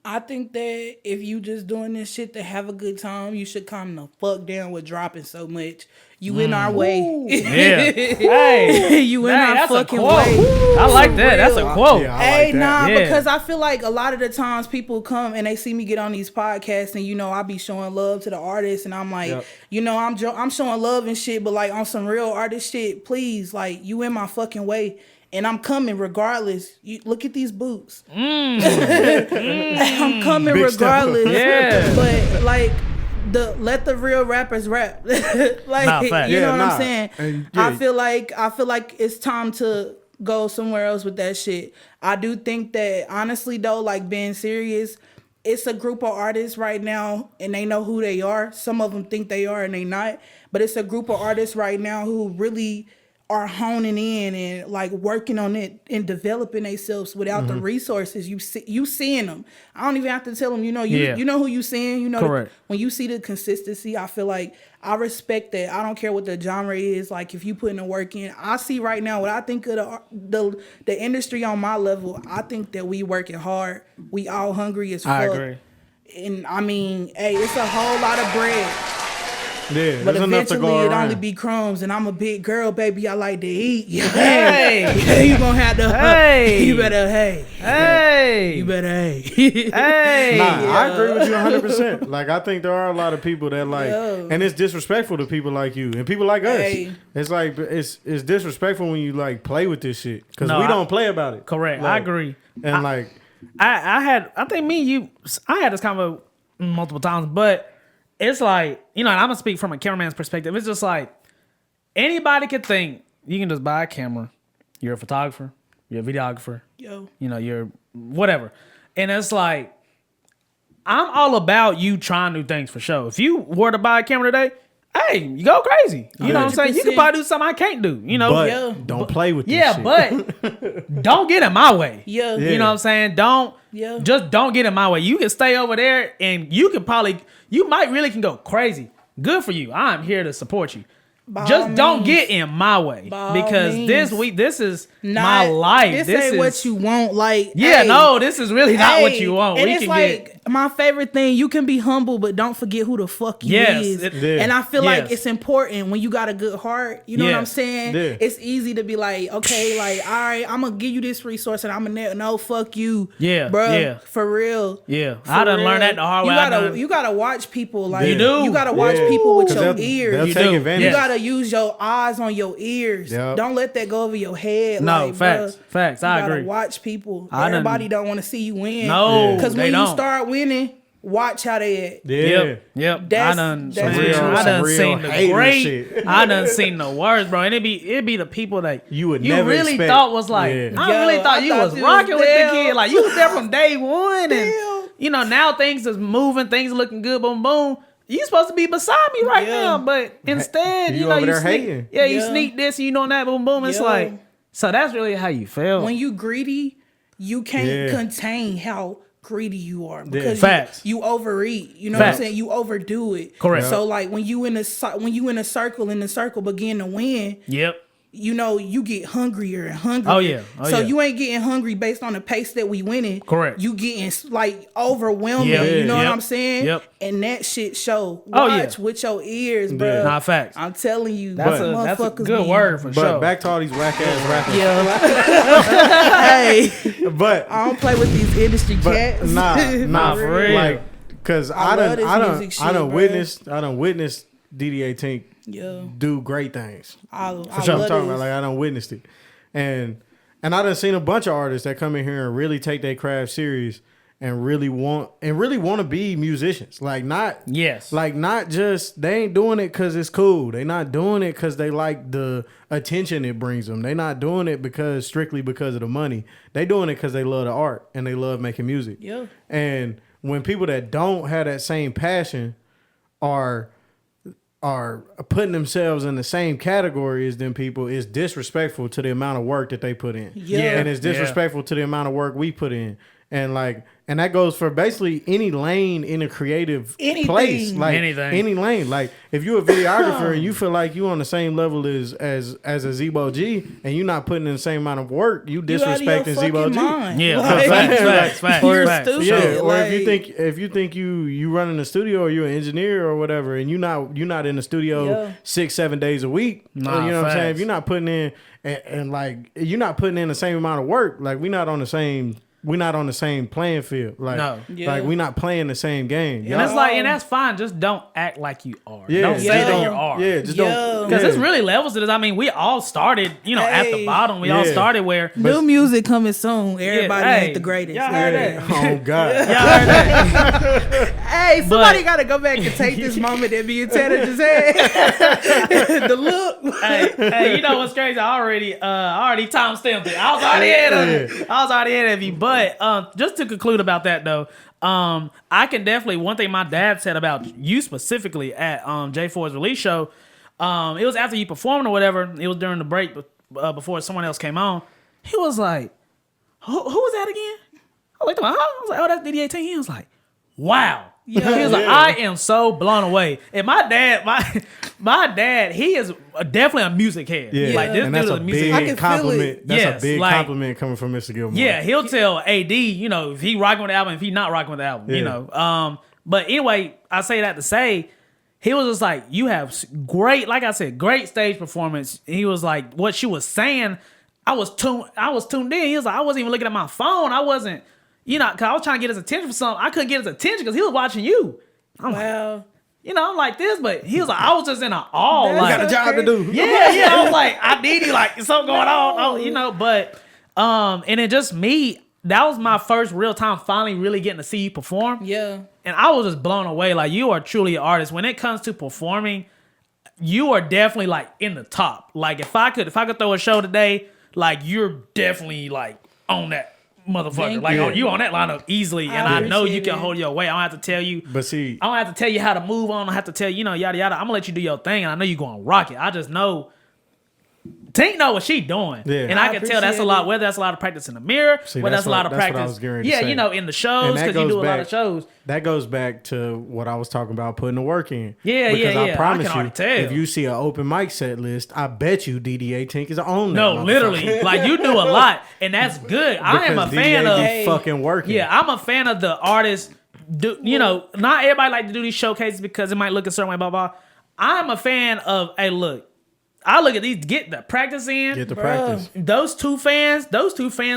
I think that if you just doing this shit to have a good time, you should calm the fuck down with dropping so much. You in our way. Yeah. Hey, you in dang, our that's a fucking quote. way. I like that. That's a real. quote. Yeah, I Hey, like that. nah, Yeah. because I feel like a lot of the times people come and they see me get on these podcasts and, you know, I be showing love to the artists and I'm like, Yep. you know, I'm showing love and shit, but like on some real artist shit, please, like you in my fucking way. And I'm coming regardless. You look at these boots. I'm coming Big step. regardless. Yeah. But like let the real rappers rap. Like Nah, fact. you know Yeah, what nah. I'm saying? And, I yeah. feel like it's time to go somewhere else with that shit. I do think that honestly though, like being serious, it's a group of artists right now and they know who they are. Some of them think they are and they not. But it's a group of artists right now who really are honing in and like working on it and developing themselves without the resources. You seeing them. I don't even have to tell them. You know, you know who you seeing. You know, Correct. when you see the consistency, I feel like I respect that. I don't care what the genre is. Like if you putting the work in, I see right now what I think of the industry on my level. I think that we working hard. We all hungry as fuck. I agree. And I mean, hey, it's a whole lot of bread. Yeah, But there's enough to eventually go it around. only be crumbs, and I'm a big girl, baby. I like to eat. Yeah. Hey. You gonna have to. Hey. You better. Hey. Hey. You better. Hey. Hey. Nah, I agree with you 100%. Like, I think there are a lot of people that like, Yo. and it's disrespectful to people like you and people like us. Hey. It's like it's disrespectful when you like play with this shit because No, we I- don't play about it. Correct. I Like, agree. And like, I think me and you, I had this convo multiple times, but it's like, you know, and I'm gonna speak from a cameraman's perspective. It's just like anybody could think you can just buy a camera. You're a photographer, you're a videographer, Yo. you know, you're whatever. And it's like, I'm all about you trying new things for sure. If you were to buy a camera today, hey, you go crazy. You know what I'm saying? You can 100%. probably do something I can't do, you know? but yeah. don't play with this Yeah, shit. but don't get in my way. Yeah. You know what I'm saying? Don't Yeah. just don't get in my way. You can stay over there and you might really can go crazy. Good for you. I'm here to support you. By Just all don't means. get in my way. By all Because this means. this is my life. This ain't is what you want. Like, Yeah, hey, no, this is really not what hey, you want. And We it's can like get my favorite thing. You can be humble, but don't forget who the fuck you Yes, is. Yeah. And I feel like Yes. it's important when you got a good heart. You know what I'm Yes. saying? Yeah. It's easy to be like, okay, like, all right, I'm gonna give you this resource, and I'm gonna no fuck you. Yeah, bro. yeah. For real. Yeah. For I done real. learned that the hard you way. I Gotta, done- you gotta watch people. Like You do. You gotta watch Yeah. people with 'Cause your they'll ears. You take do. advantage. You Yes. gotta use your eyes on your ears. Yep. Don't let that go over your head. No, like, facts. bruh, Facts. you I gotta agree. watch people. I done- Everybody don't want to see you win. No, because they when don't. you start winning, watch how they act. Yeah. Yep. That's- I done, that's man, real- I some done real seen the hater great. shit. I done seen the worst, bro. And it'd be the people that You would never really expect. thought was like. Yeah. I Yo, really thought I you thought was you was rocking with there. the kid. Like you was there from day one, and Damn. you know now things is moving, things looking good. Boom, boom. You supposed to be beside me right Yeah. now, but instead, You you know, over you there sneak. hating. Yeah, you Yeah. sneak this, you doing that. Boom, boom. It's Yeah. like so. That's really how you feel. When you greedy, you can't Yeah. contain how greedy you are because Facts. you overeat. You know Facts. what I'm saying? You overdo it. Correct. So like when you in a circle and the circle begin to win, Yep. you know, you get hungrier and hungrier. Oh, yeah. Oh, so yeah. you ain't getting hungry based on the pace that we winning. Correct. You getting like overwhelming. Yeah. You know Yep. what I'm saying? Yep. And that shit show. Oh, yeah. Watch with your ears, bro. Nah, facts. I'm telling you, That's these a motherfuckers good be- word for But sure. back to all these whack ass rappers. Yeah. Hey, But I don't play with these industry But cats. nah, Nah, for real. Like, Because I love this music shit, bro. I done witnessed DDA Tink do great things. I I'm talking about, like, I done witnessed it. And I done seen a bunch of artists that come in here and really take their craft serious and really want to be musicians. Like not just, they ain't doing it because it's cool. They not doing it because they like the attention it brings them. They not doing it strictly because of the money. They doing it because they love the art and they love making music. Yeah. And when people that don't have that same passion are putting themselves in the same category as them people, is disrespectful to the amount of work that they put in. Yeah. And it's disrespectful to the amount of work we put in. And that goes for basically any lane in a creative place. Like any lane. Like if you're a videographer and you feel like you on the same level as a Zebo G and you're not putting in the same amount of work, you disrespecting Zebo G. Yeah, facts. Or if you think you running a studio or you're an engineer or whatever, and you're not in the studio 6-7 days a week. You know what I'm saying? If you're not putting in and like you're not putting in the same amount of work, like we're not on the same playing field. Like, like we're not playing the same game. And it's like, and that's fine. Just don't act like you are. Don't say that you are. Yeah, just don't. Because it's really levels to this. I mean, we all started, at the bottom. We all started where new music coming soon. Everybody ain't the greatest. Y'all heard that? Oh God. Y'all heard that? Hey, somebody got to go back and take this moment that me and Tanner just had. The look. Hey, you know what's crazy? I already time-stamped it. I was already ahead of you. But just to conclude about that though, I can definitely, one thing my dad said about you specifically at J4's release show, it was after you performed or whatever, it was during the break before someone else came on. He was like, who was that again? I was like, oh, that's DDA Tink. He was like, wow. Yeah. He was like, I am so blown away. And my dad, he is definitely a music head. Yeah. Like this and dude that's is a music big head. compliment. That's a big compliment coming from Mr. Gilmore. Yeah, he'll tell AD, if he rocking with the album, if he not rocking with the album, But anyway, I say that to say, he was just like, you have great, like I said, great stage performance. He was like, what she was saying, I was tuned in. He was like, I wasn't even looking at my phone. I wasn't. Cause I was trying to get his attention for something. I couldn't get his attention because he was watching you. I'm I'm like this, but he was like, I was just in an awe. Like, got a job to do. Yeah. I was like, I need you, like, something going on. But, and it just me, that was my first real time finally really getting to see you perform. Yeah. And I was just blown away. Like, you are truly an artist. When it comes to performing, you are definitely like in the top. Like, if I could throw a show today, like, you're definitely like on that motherfucker. Like, you on that lineup easily, and I know you can hold your weight. I don't have to tell you. But see, I don't have to tell you how to move on. I don't have to tell you, yada yada. I'm gonna let you do your thing, and I know you're gonna rock it. I just know Tink know what she doing, and I can tell that's a lot. Whether that's a lot of practice in the mirror, whether that's a lot of practice, in the shows, because you do a lot of shows. That goes back to what I was talking about, putting the work in. Because I promise you, if you see an open mic set list, I bet you DDA Tink is on there. No, literally, like you do a lot, and that's good. I am a fan of fucking working. Yeah, I'm a fan of the artists. Not everybody like to do these showcases because it might look a certain way. Blah blah. I'm a fan of. Hey, look. I look at these, get the practice in. Get the practice. Those two fans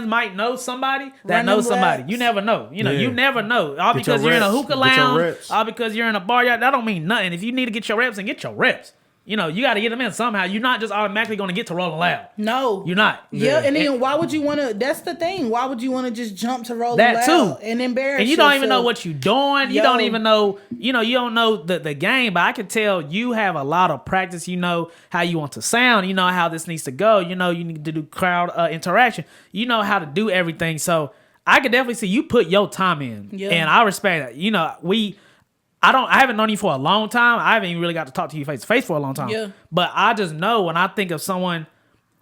might know somebody that knows somebody. You never know. You never know. All because you're in a hookah lounge, all because you're in a bar, that don't mean nothing. If you need to get your reps, and get your reps. You got to get them in somehow. You're not just automatically going to get to Rolling Loud. No. You're not. Yeah, and then why would you want to, that's the thing. Why would you want to just jump to Rolling Loud too. And embarrass And you don't even know what you're doing. You don't even know, you don't know the game, but I can tell you have a lot of practice. You know how you want to sound. You know how this needs to go. You know you need to do crowd interaction. You know how to do everything. So I could definitely see you put your time in. Yeah. And I respect that. I haven't known you for a long time. I haven't even really got to talk to you face to face for a long time. Yeah. But I just know when I think of someone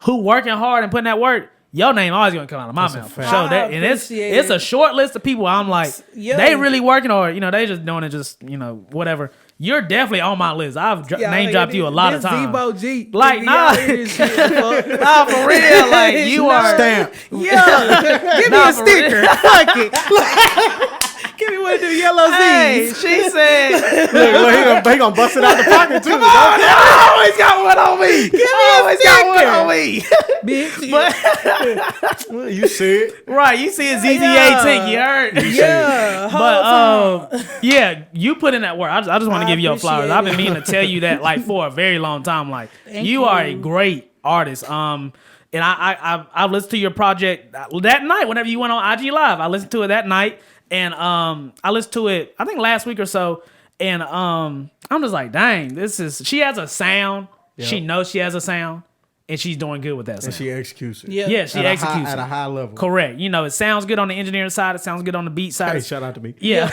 who working hard and putting that work, your name always gonna come out of my mouth. So that, and it's a short list of people. I'm like, they really working, or they just doing it, just whatever. You're definitely on my list. I've name dropped you a lot of times. Zebo G, like nah, nah, for real. Like you are stamp. Yeah, give me a sticker. Fuck it. Give me one of them yellow Z's. Hey, she said, look, he gonna bust it out the pocket too. Come on, I always got one on me. But you see it. Right, you see it, DDA Tink, you heard? Yeah. But So yeah, you put in that work. I just want to give you your flowers. I've been meaning to tell you that like for a very long time. Like you are a great artist. And I listened to your project that night whenever you went on IG Live. I listened to it that night, and I listened to it I think last week or so. And I'm just like, dang, she has a sound. Yep. She knows she has a sound. And she's doing good with that. And she executes it. Yeah, she executes at a high level. Correct. You know, it sounds good on the engineering side. It sounds good on the beat side. Hey, shout out to me. Yeah.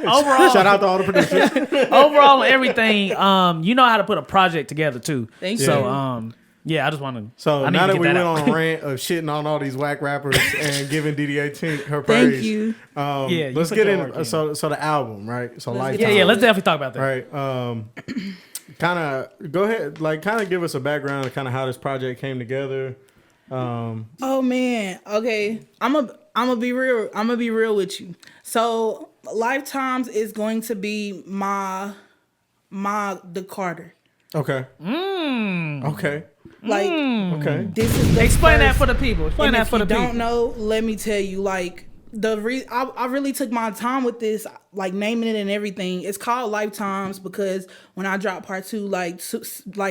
Overall. Shout out to all the producers. Overall, everything. You know how to put a project together too. Thank you. So, yeah, I just want to. So now that we went on a rant of shitting on all these whack rappers and giving DDA Tink her praise. Thank you. Yeah, let's get in. So the album, right? So Lifetime. Yeah. Let's definitely talk about that. Right. Kind of go ahead, like kind of give us a background of kind of how this project came together. Oh man, okay, I'm gonna be real. I'm gonna be real with you. So Lifetimes is going to be my the Carter. Okay. Okay. Like Okay. this is the Explain that first, for the people. Explain and that if for the you people. don't know, let me tell you. Like I really took my time with this, like naming it and everything. It's called Lifetimes because when I drop part 2, like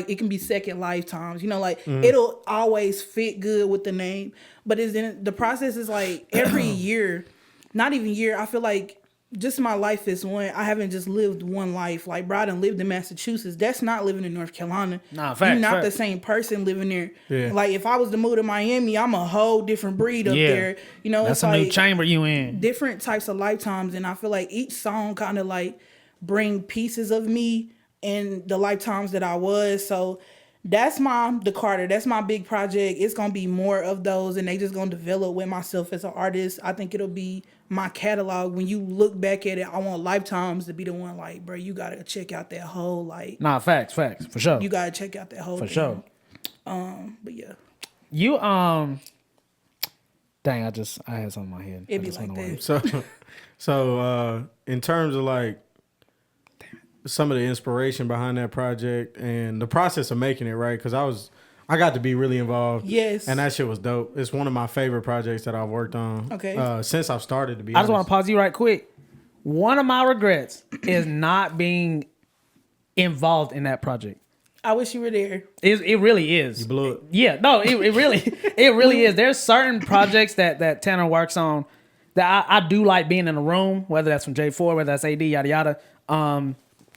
it can be second lifetimes. You know, like it'll always fit good with the name. But the process is like every year, not even year. I feel like just my life is one. I haven't just lived one life. Like, bro, I done lived in Massachusetts. That's not living in North Carolina. Nah, facts. You're not the same person living there. Yeah. Like, if I was to move to Miami, I'm a whole different breed up there. You know, that's it's a like new chamber you in. different types of lifetimes, and I feel like each song kind of like bring pieces of me and the lifetimes that I was. So that's the Carter. That's my big project. It's gonna be more of those, and they just gonna develop with myself as an artist. I think it'll be my catalog. When you look back at it, I want Lifetimes to be the one. Like, bro, you gotta check out that whole like. Nah, facts, for sure. You gotta check out that whole for thing. sure. But yeah, you dang, I had something in my head. it be like that. So in terms of like some of the inspiration behind that project and the process of making it, right? Because I got to be really involved. Yes. And that shit was dope. It's one of my favorite projects that I've worked on. Okay. Since I've started, to be I honest. just want to pause you right quick. One of my regrets is not being involved in that project. I wish you were there. It really is. You blew it. Yeah, no, it really is. There's certain projects that Tanner works on that I do like being in the room, whether that's from J4, whether that's AD, yada yada.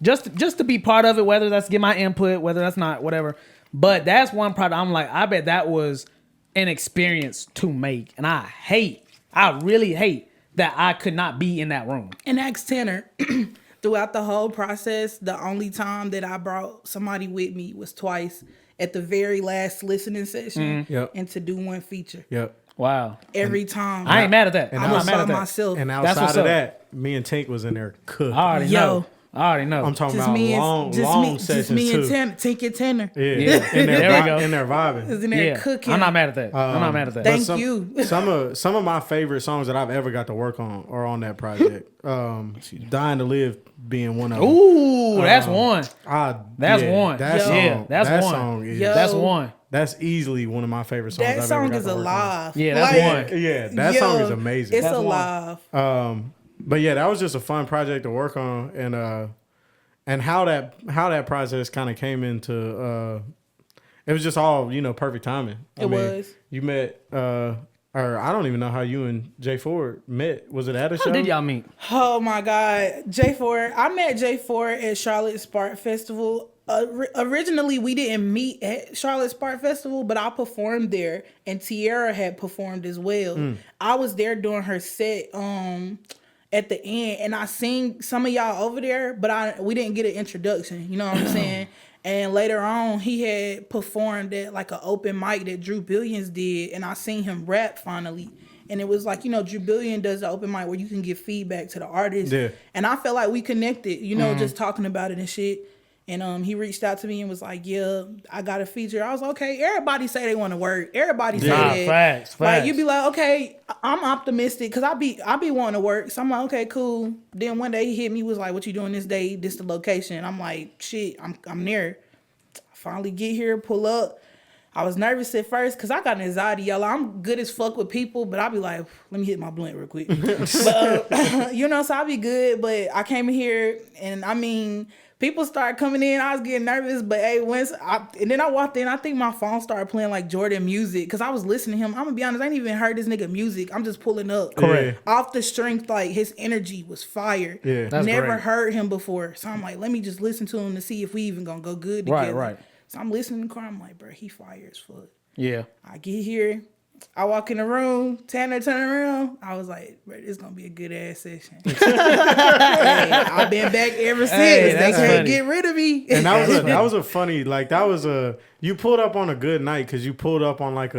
Just to be part of it, whether that's get my input, whether that's not, whatever. But that's one project I'm like, I bet that was an experience to make. And I really hate that I could not be in that room. And ask Tanner, throughout the whole process, the only time that I brought somebody with me was twice at the very last listening session Yep. and to do one feature. Yep. Wow. Every time. I ain't mad at that. And I'm not mad by at that. myself. And That's outside what's of up. that, me and Tink was in there cooking. I already know. I'm talking Just about me long and sessions just me too. and Tanner, Tink and Tanner. Yeah. Yeah. In There we go. there vibing. Is in there Yeah. cooking. I'm not mad at that. I'm not mad at that. Thank But you. Some of my favorite songs that I've ever got to work on are on that project. Dying to Live being one of them. Ooh, that's one. That's one. That Yo. song, Yeah, that's that one. song is Yo. That's one. that's easily one of my favorite songs. That I've ever song got is to work on. alive. Yeah, that's Like, one. Yeah, that yo, song is amazing. It's That's one. alive. But yeah, that was just a fun project to work on, and how that process kind of came into. It was just all perfect timing. I It mean, was. You met, or I don't even know how you and Jay Ford met. Was it at a show? How did y'all meet? Oh my God, J4. I met J4 at Charlotte Spark Festival. Originally, we didn't meet at Charlotte Spark Festival, but I performed there, and Tierra had performed as well. I was there doing her set at the end, and I seen some of y'all over there, but we didn't get an introduction. You know what I'm saying? And later on, he had performed at like an open mic that Drew Billions did, and I seen him rap finally. And it was like, Drew Billion does the open mic where you can give feedback to the artist. Yeah. And I felt like we connected, just talking about it and shit. And he reached out to me and was like, yeah, I got a feature. I was like, okay, everybody say they want to work. Everybody say that. Facts. Like, you be like, okay, I'm optimistic because I be wanting to work. So I'm like, okay, cool. Then one day he hit me, was like, what you doing this day? This the location. I'm like, shit, I'm there. I finally get here, pull up. I was nervous at first because I got anxiety, y'all. I'm good as fuck with people, but I'll be like, let me hit my blunt real quick. But, so I'll be good. But I came in here, and I mean, people started coming in. I was getting nervous, but hey, and then I walked in. I think my phone started playing like Jordan music because I was listening to him. I'm gonna be honest, I ain't even heard this nigga music. I'm just pulling up. Correct. Off the strength, like his energy was fire. Yeah, That's never great. heard him before, so I'm like, let me just listen to him to see if we even gonna go good together. Right. So I'm listening in the car. I'm like, bro, he fire as fuck. Yeah. I get here. I walk in the room. Tanner turn around. I was like, bro, this is going to be a good ass session. Hey, I've been back ever since. Hey, they that's can't funny. get rid of me. And that was a funny, like that was you pulled up on a good night because you pulled up on like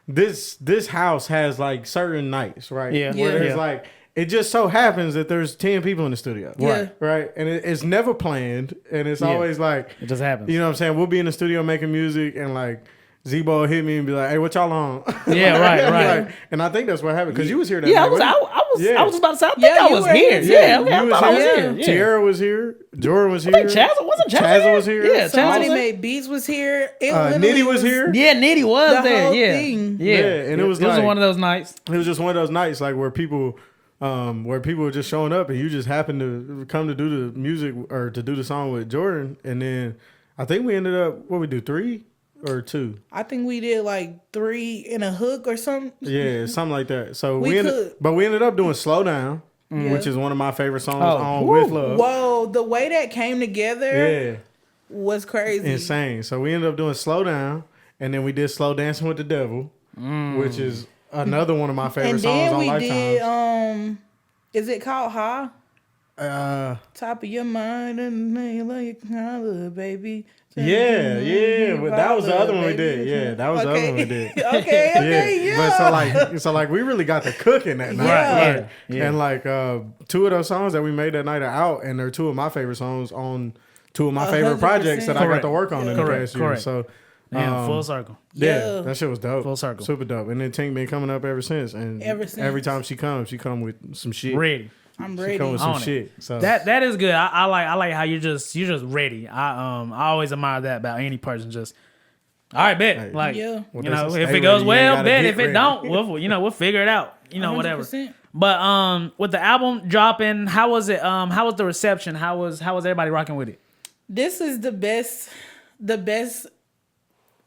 this house has like certain nights, right? Yeah. Where there's Yeah. like, it just so happens that there's 10 people in the studio. Yeah. Right. And it's never planned. And it's always like, It just happens. you know what I'm saying? We'll be in the studio making music and like Zebo will hit me and be like, hey, what y'all on? Yeah, right. Like, and I think that's what happened because you was here that Yeah, night. I was just about to say, I think Yeah, I you was were here. here. Yeah, You I was thought I was here. here. Yeah. Tierra was here. Jordan was here. I think wasn't Chaz Chazza here? was here. Yeah, Chaz Somebody was here. made beats was here. It Nitty literally was here. Yeah, Nitty was The there. whole Yeah. thing. Yeah. And it was like- one of those nights. It was just one of those nights like where people were just showing up and you just happened to come to do the music or to do the song with Jordan. And then I think we ended up, what we do, 3 or 2? I think we did like 3 in a hook or something. Yeah, something like that. So We we ended up doing Slow Down, Yeah. which is one of my favorite songs Oh, on woo. With Love. Whoa, the way that came together Yeah, was crazy. insane. So we ended up doing Slow Down and then we did Slow Dancing with the Devil, which is another one of my favorite And songs then on we Lifetime. did, is it called High? Top of your mind and you love your color, baby. Yeah, but that was the other one we did. Yeah, that was the other one we did. Okay, yeah. But so like we really got the cooking that night. Yeah. Like, and like 2 of those songs that we made that night are out, and they're 2 of my favorite songs on 2 of my favorite 100%. projects that I got Correct. to work on in the past year. Correct. So Yeah, full circle. yeah, Yeah. that shit was dope. Full circle. Super dope. And then Tink been coming up ever since. And Ever since. every time she come with some shit. Ready. I'm She ready. come with some On it. shit. So That is good. I like how you're just ready. I always admire that about any person. Just all right, bet. Hey. Like Yeah. Well, you that's know, a if stay it goes ready, you ain't well, gotta bet. get If it ready. don't, we'll figure it out. You know, whatever. 100%. But with the album dropping, how was it? How was the reception? How was everybody rocking with it? This is the best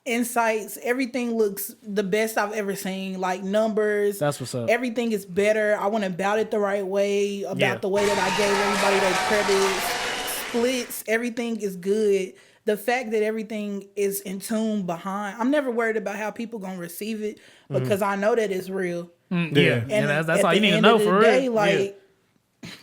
insights. Everything looks the best I've ever seen. Like numbers. That's what's up. Everything is better. I went about it the right way, about Yeah. the way that I gave everybody their credits, splits. Everything is good. The fact that everything is in tune behind. I'm never worried about how people gonna receive it because I know that it's real. Yeah, And and that's at all you the need to end know of the for day, real. like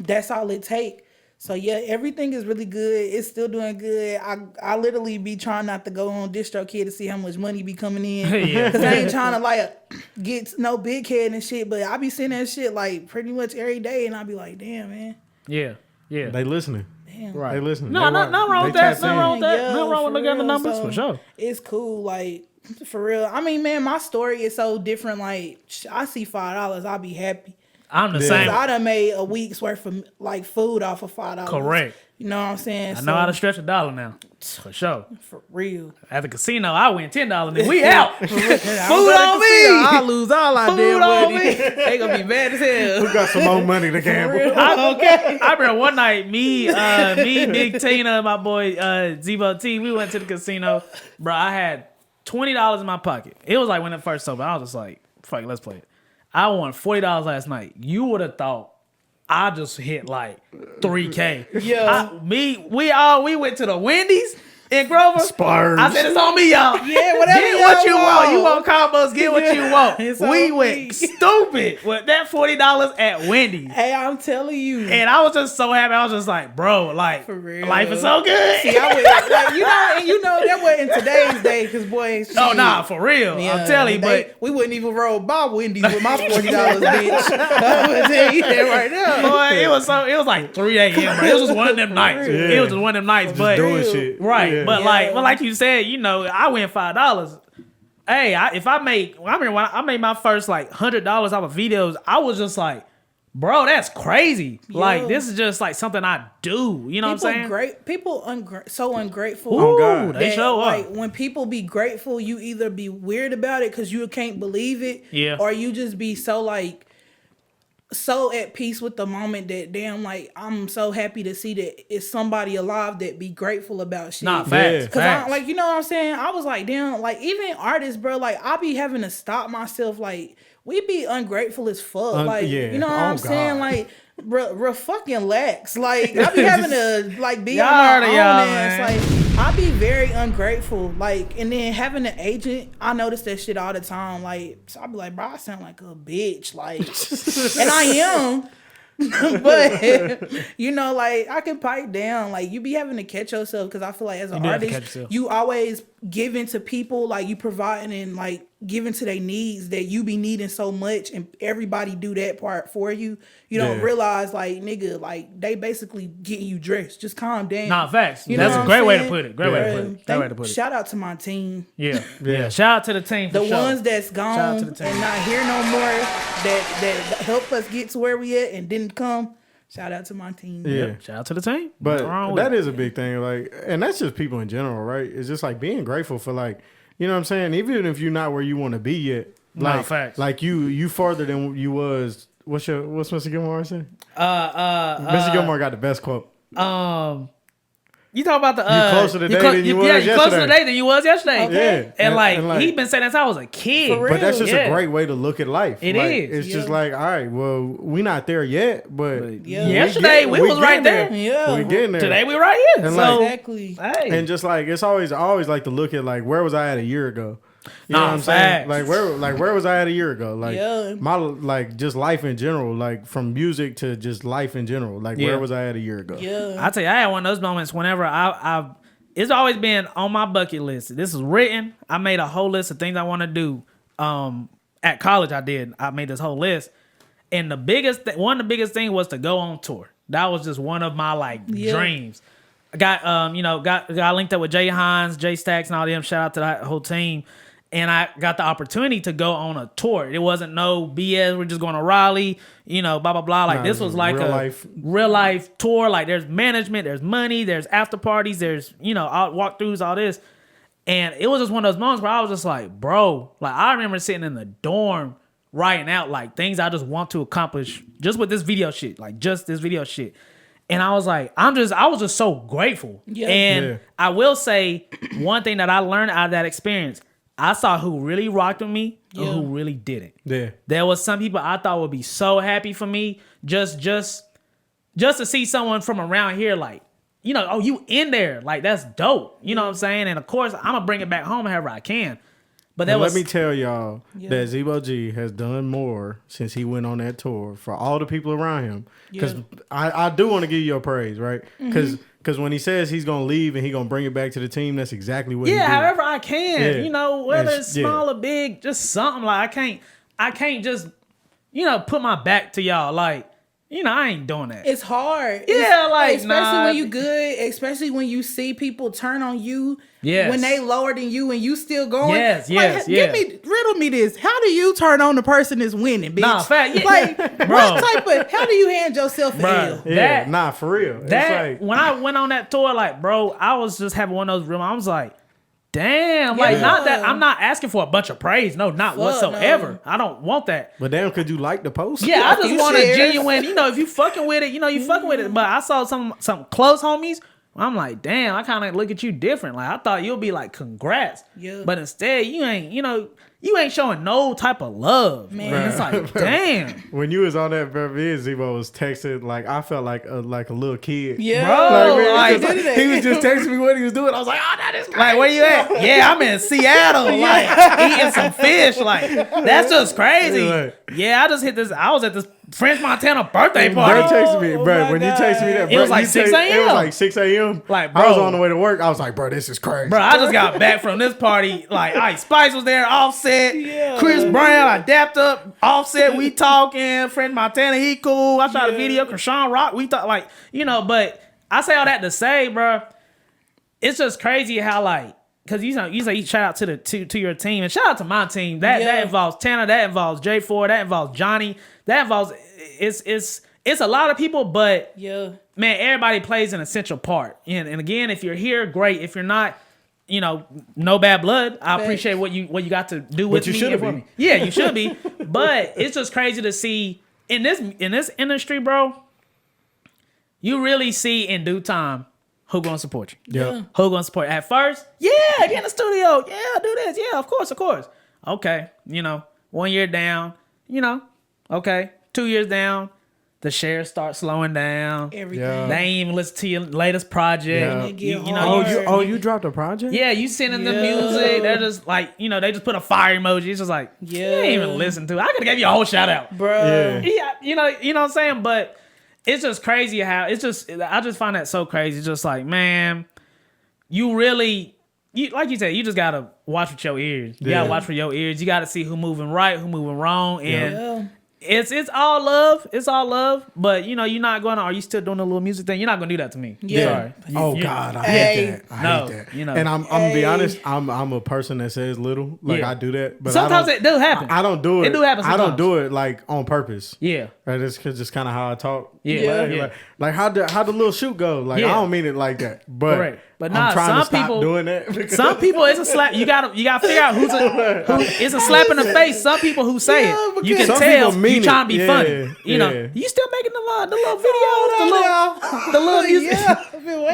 that's all it take. So yeah, everything is really good. It's still doing good. I literally be trying not to go on DistroKid to see how much money be coming in. Yeah. Cause I ain't trying to like get no big head and shit. But I be seeing that shit like pretty much every day, and I be like, damn man, yeah. They listening. damn. Right. They listening. No, They not wrong they with that. tapped Not in. wrong with that. Yeah, Not wrong with for looking at the real. numbers So, for sure. It's cool, like for real. I mean, man, my story is so different. Like I see $5, I'll be happy. I'm the Yeah. same. I done made a week's worth of like food off of $5. Correct. You know what I'm saying? I know how to stretch $1 now. For sure. for real. At the casino, I win $10 and we out. Food Food on me. I lose all I Food did on money. me. They gonna be mad as hell. Who got some more money to gamble? I remember one night, me, Big Tina, and my boy Zebo T, we went to the casino. Bro, I had $20 in my pocket. It was like when it first opened. I was just like, fuck it, let's play it. I won $40 last night. You would have thought I just hit like $3K. Yeah. We went to the Wendy's in Grover. Splurge. I said it's on me, y'all. Yeah, whatever Get what y'all you want. You want. want combos, get what you want. It's We on went me. stupid with that $40 at Wendy's. Hey, I'm telling you. And I was just so happy. I was just like, bro, like, For real. life is so good. See, I would, like, you know that wasn't today's day, cause boy, Oh, shit. nah, for real. Yeah, I'm telling you, but we wouldn't even roll by Wendy's with my $40, bitch. I'm gonna tell you that right now. boy, it was like 3 a.m. bro. It was just one of them nights. Yeah. It was just one of them nights. But Doing shit. right, Yeah. but Yeah. like you said, you know, I win $5. Hey, if I remember when I made my first like $100 off of videos, I was just like, bro, that's crazy. Yo. Like, this is just like something I do. You know what I'm saying? People so ungrateful. Ooh, God. they that, show up. like, when people be grateful, you either be weird about it because you can't believe it, Yeah. or you just be so like so at peace with the moment that damn, like, I'm so happy to see that it's somebody alive that be grateful about shit. Nah, facts. Yeah. Cause Facts. like, you know what I'm saying? I was like, damn, like, even artists, bro, like, I be having to stop myself. Like, we be ungrateful as fuck. Like, yeah. you know what Oh, I'm saying? God. Like, bro, fucking lax. Like, I be having to like be Y'all on my heard of own y'all, ass. man. Like, I be very ungrateful. Like, and then having an agent, I notice that shit all the time. Like, so I be like, bro, I sound like a bitch. Like, and I am. But you know, like, I can pipe down. Like, you be having to catch yourself because I feel like as an do have to catch artist, yourself. you always giving to people, like, you providing and like giving to their needs that you be needing so much, and everybody do that part for you. You don't Yeah. realize, like, nigga, like, they basically getting you dressed. Just calm down. Nah, facts. You know That's what a I'm great way to saying? put it. Great way to put Uh, it. Great thank- way to put it. Shout out to my team. Yeah. Yeah. Yeah. Shout out to the team for The sure. ones that's Shout gone out to and the team. not here no more, that helped us get to where we at and didn't come. Shout out to my team. Yeah. Shout out to the team. But Nothing wrong with that it. is a big thing. Like, and that's just people in general, right? It's just like being grateful for, like, you know what I'm saying? Even if you're not where you want to be yet, Nah, like, facts. like you farther than you was. What's Mr. Gilmore say? Mr. Uh, Gilmore got the best quote. You talk about the You closer today than you was you closer yesterday. today than you was yesterday. Okay. Yeah. And like he been saying that since I was a kid. For real. But that's just Yeah. a great way to look at life. It Like, is. It's just Yeah. like, all right, well, we not there yet, but Yeah. Yesterday, we was right getting there. Yeah. We getting there. Today we right here. And So Exactly. hey, And just like, it's always, I always like to look at, like, where was I at a year ago? You know Nah, what I'm saying? facts. Where was I at a year ago? Like, Yeah. my, like, just life in general, like, from music to just life in general. Like, Yeah. where was I at a year ago? Yeah. I tell you, I had one of those moments whenever I've it's always been on my bucket list. This is written. I made a whole list of things I want to do. At college, I made this whole list, and one of the biggest things was to go on tour. That was just one of my dreams. I got linked up with Jay Hines, Jay Stacks, and all them. Shout out to that whole team. And I got the opportunity to go on a tour. It wasn't no BS. We're just going to Raleigh, blah, blah, blah. Like, Nah, this this was is like real life tour. Like, there's management, there's money, there's after parties, there's, all walkthroughs, all this. And it was just one of those moments where I was just like, bro, like, I remember sitting in the dorm writing out, like, things I just want to accomplish just with this video shit. Like, just this video shit. And I was like, I was just so grateful. Yeah. And Yeah. I will say one thing that I learned out of that experience, I saw who really rocked with me and who really didn't. Yeah. There was some people I thought would be so happy for me just to see someone from around here, like, oh, you in there. Like, that's dope. You know what I'm saying? And of course, I'm going to bring it back home however I can. But And let me tell y'all Yeah. that Zebo G has done more since he went on that tour for all the people around him. Because I do want to give you your praise, right? Because when he says he's going to leave and he's going to bring it back to the team, that's exactly what he did. however I can. Yeah. Whether And it's small or big, just something. Like, I can't just, put my back to y'all. Like, I ain't doing that. It's hard. Yeah, like, especially nah. when you good, especially when you see people turn on you. Yes. When they lower than you and you still going. Yes, Like, yes, yeah. riddle me this. How do you turn on the person that's winning, bitch? Nah, fact, yeah. Like, Bro. how do you hand yourself an L? Yeah, That- for real. That It's like, when I went on that tour, like, bro, I was just having one of those real. I was like, damn, like, Yeah. not that I'm not asking for a bunch of praise, no, not whatsoever. no. I don't want that. but damn, could you like the post? Yeah, I just few want a shares. genuine. If you fucking with it, you fucking with it. But I saw some close homies. I'm like, damn, I kind of look at you different. Like, I thought you'll be like, congrats. Yeah. But instead, you ain't showing no type of love. Man. And it's like, damn. When you was on that, bro, me and Zebo was texting, like, I felt like a little kid. Yeah. Bro, man, like, he was just- he was just texting me what he was doing. I was like, oh, that is great. Like, where you at? Yeah, I'm in Seattle, like, eating some fish. Like, that's just crazy. Right. Yeah, I just hit this. I was at this French Montana birthday Bro party. texted me, Oh bro. my When you God. texted me that, It bro, was like you 6 It was a.m. like 6 a.m. Like, I was bro. on the way to work. I was like, bro, this is crazy. Bro, I just got back from this party. Like, Ice Spice was there, Offset, Yeah. Chris Brown, I dapped up, Offset, we talking, French Montana, he cool. I shot a video, Krishan Rock, we thought, like, but I say all that to say, bro, it's just crazy how, like, because you say shout out to your team and shout out to my team. That Yeah. involves Tanner, that involves J4, that involves Johnny, that involves it's a lot of people, but Yeah. man, everybody plays an essential part. And again, if you're here, great. If you're not, no bad blood. I appreciate what you got to do with you me. should and for be. me. Yeah, you should be. But it's just crazy to see in this industry, bro. You really see in due time who gonna support you. Yeah. Who gonna support you. At first, yeah, get in the studio. Yeah, do this. Yeah, of course. Okay, 1 year down, okay, 2 years down, the shares start slowing down. Everything. Yeah. They ain't even listen to your latest project. Yeah. It get You dropped a project? Yeah, you sending the Yeah. music. They're just like, they just put a fire emoji. It's just like, you ain't even listen to it. I could have gave you a whole shout out. Bruh. Yeah. Yeah, you know what I'm saying? But it's just crazy how I just find that so crazy. It's just like, man, you really, like you said, you just gotta watch with your ears. You gotta watch with your ears. You gotta see who moving right, who moving wrong, and it's all love. It's all love. But you're not gonna. Are you still doing a little music thing? You're not gonna do that to me. Yeah. Sorry. Oh God, I hate that. I No, hate that. you know. And I'm gonna be honest. I'm a person that says little. Like Yeah. I do that, but Sometimes I it do happen. I don't do it. It do happen I don't sometimes. do it like on purpose. Yeah. Right, it's just kind of how I talk. Yeah. Like, Yeah. like how the little shoot go. Like Yeah. I don't mean it like that. But Correct. But I'm nah, trying some to stop people- doing that. because- Some people, it's a slap. You gotta figure out who it's a slap in the face. Some people who say Yeah, it, you can because some tell people mean you trying to be it. funny. Yeah. You still making the little videos, the little music.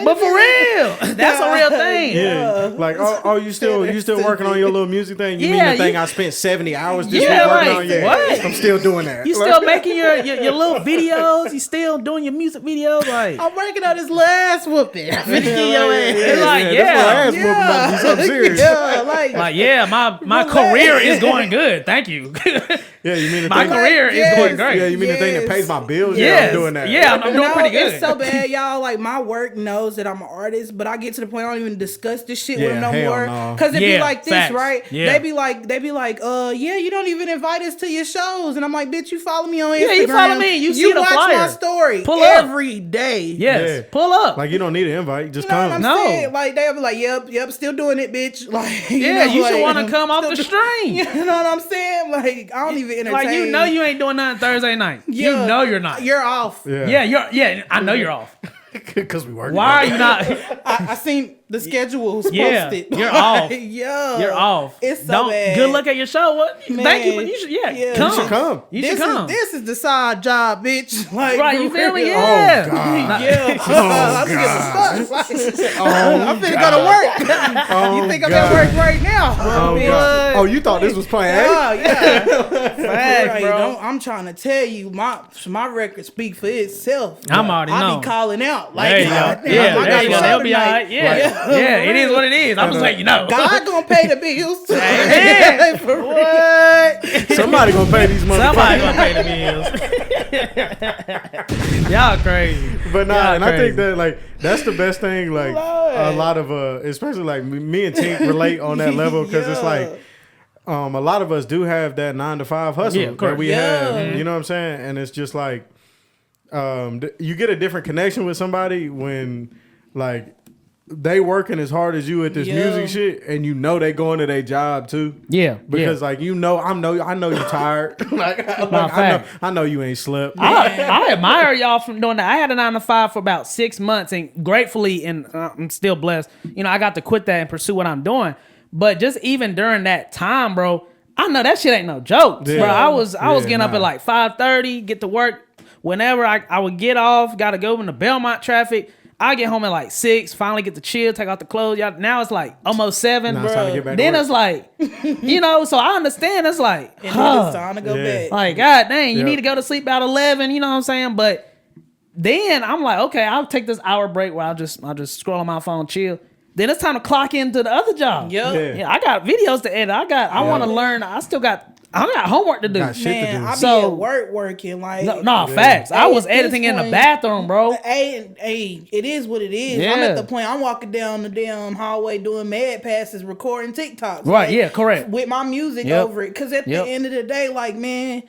But for real, that's a real thing. Yeah. Like, you still working on your little music thing? You Yeah, mean the thing you- I spent 70 hours this Yeah, week working like, on? Yeah. what? I'm still doing that. You still making your little videos. You still doing your music videos. Like, I'm working on this last whooping. Yeah, it's like, this little ass Yeah. whooping about to be something serious. Yeah, like yeah, my career is going good. Thank you. Yeah, you mean the My thing? career is Yes. going great. Yeah, you mean the thing that Yes. pays my bills? Yeah, Yes. I'm doing that. Yeah, I'm doing No, pretty good. it's so bad, y'all. Like my work knows that I'm an artist, but I get to the point I don't even discuss this shit with Yeah, them no hell more. no. Cause it be Yeah, like this, facts. right? Yeah. They be like, yeah, you don't even invite us to your shows, and I'm like, bitch, you follow me on Instagram. Yeah, you follow me, you see the watch flyer. my story Pull up. every day. Yes, Yeah. pull up. Like, you don't need an invite. Just You know what come. I'm No. saying? Like they'll be like, yep, still doing it, bitch. Like, Yeah, you should like, want to come off the stream. You know what I'm saying? Like, I don't even entertain. Like, you ain't doing nothing Thursday night. You Yeah, know you're not. You're off. Yeah. I know you're off. Because we work. Why are you not? I seen the schedules Yeah, posted. you're off. Yeah, You're off. It's so bad. Good luck at your show. What? Man. Thank you, but you should. Yeah, Yeah. come. You should come. You This should come. this is the side job, bitch. Like, Right, you feel me? real. Yeah. Oh, God. Yeah. I'm getting stuck. I'm finna go to work. Oh, You think I'm God. at work right now? Oh, bitch. God. Oh, you thought this was plan A? Oh, yeah. Facts, Right, bro. I'm trying to tell you, my record speak for itself. I'm already I know. be calling out. Like, There you go. goddamn, Yeah, I got there you a go. show They'll be all tonight. right. Yeah, yeah. It is what it is. I'm just letting you know. God gonna pay the bills. Amen. For real. Somebody gonna pay these Somebody gonna motherfuckers. pay the bills. Y'all crazy. But nah, Y'all and I think crazy. that like that's the best thing. Like a lot of especially like me and Tink relate on that level because it's like a lot of us do have that 9-to-5 hustle Yeah, that correct. we Yeah. have. You know what I'm saying? And it's just like you get a different connection with somebody when like they working as hard as you at this Yeah. music shit, and you know they going to their job too. Yeah, Because like I know you tired. fact. I know you ain't slept. I admire y'all from doing that. I had a 9-to-5 for about 6 months, and gratefully, and I'm still blessed. I got to quit that and pursue what I'm doing. But just even during that time, bro, I know that shit ain't no joke, Yeah. bro. I was Yeah, getting up nah. at like 5:30, get to work whenever I would get off. Got to go in the Belmont traffic. I get home at like 6. Finally get to chill, take out the clothes. Y'all, now it's like almost 7. Nah, it's time to get back to Then work. it's like, so I understand. It's like, And then it's time to go Yeah. back. like, God dang, you Yep. need to go to sleep about 11, you know what I'm saying? But then I'm like, okay, I'll take this hour break where I'll just scroll on my phone, chill. Then it's time to clock into the other job. Yep. Yeah. Yeah, I got videos to edit. I want to learn. I got homework to do. Got shit to Man, do. I be So- at work working like. No, facts. I Hey, was at this editing in the point- bathroom, bro. Hey, it is what it is. I'm Yeah. at the point I'm walking down the damn hallway doing mad passes, recording TikToks. Right, yeah, correct. With my music Yep. over it. Cause at Yep. the end of the day, like, man,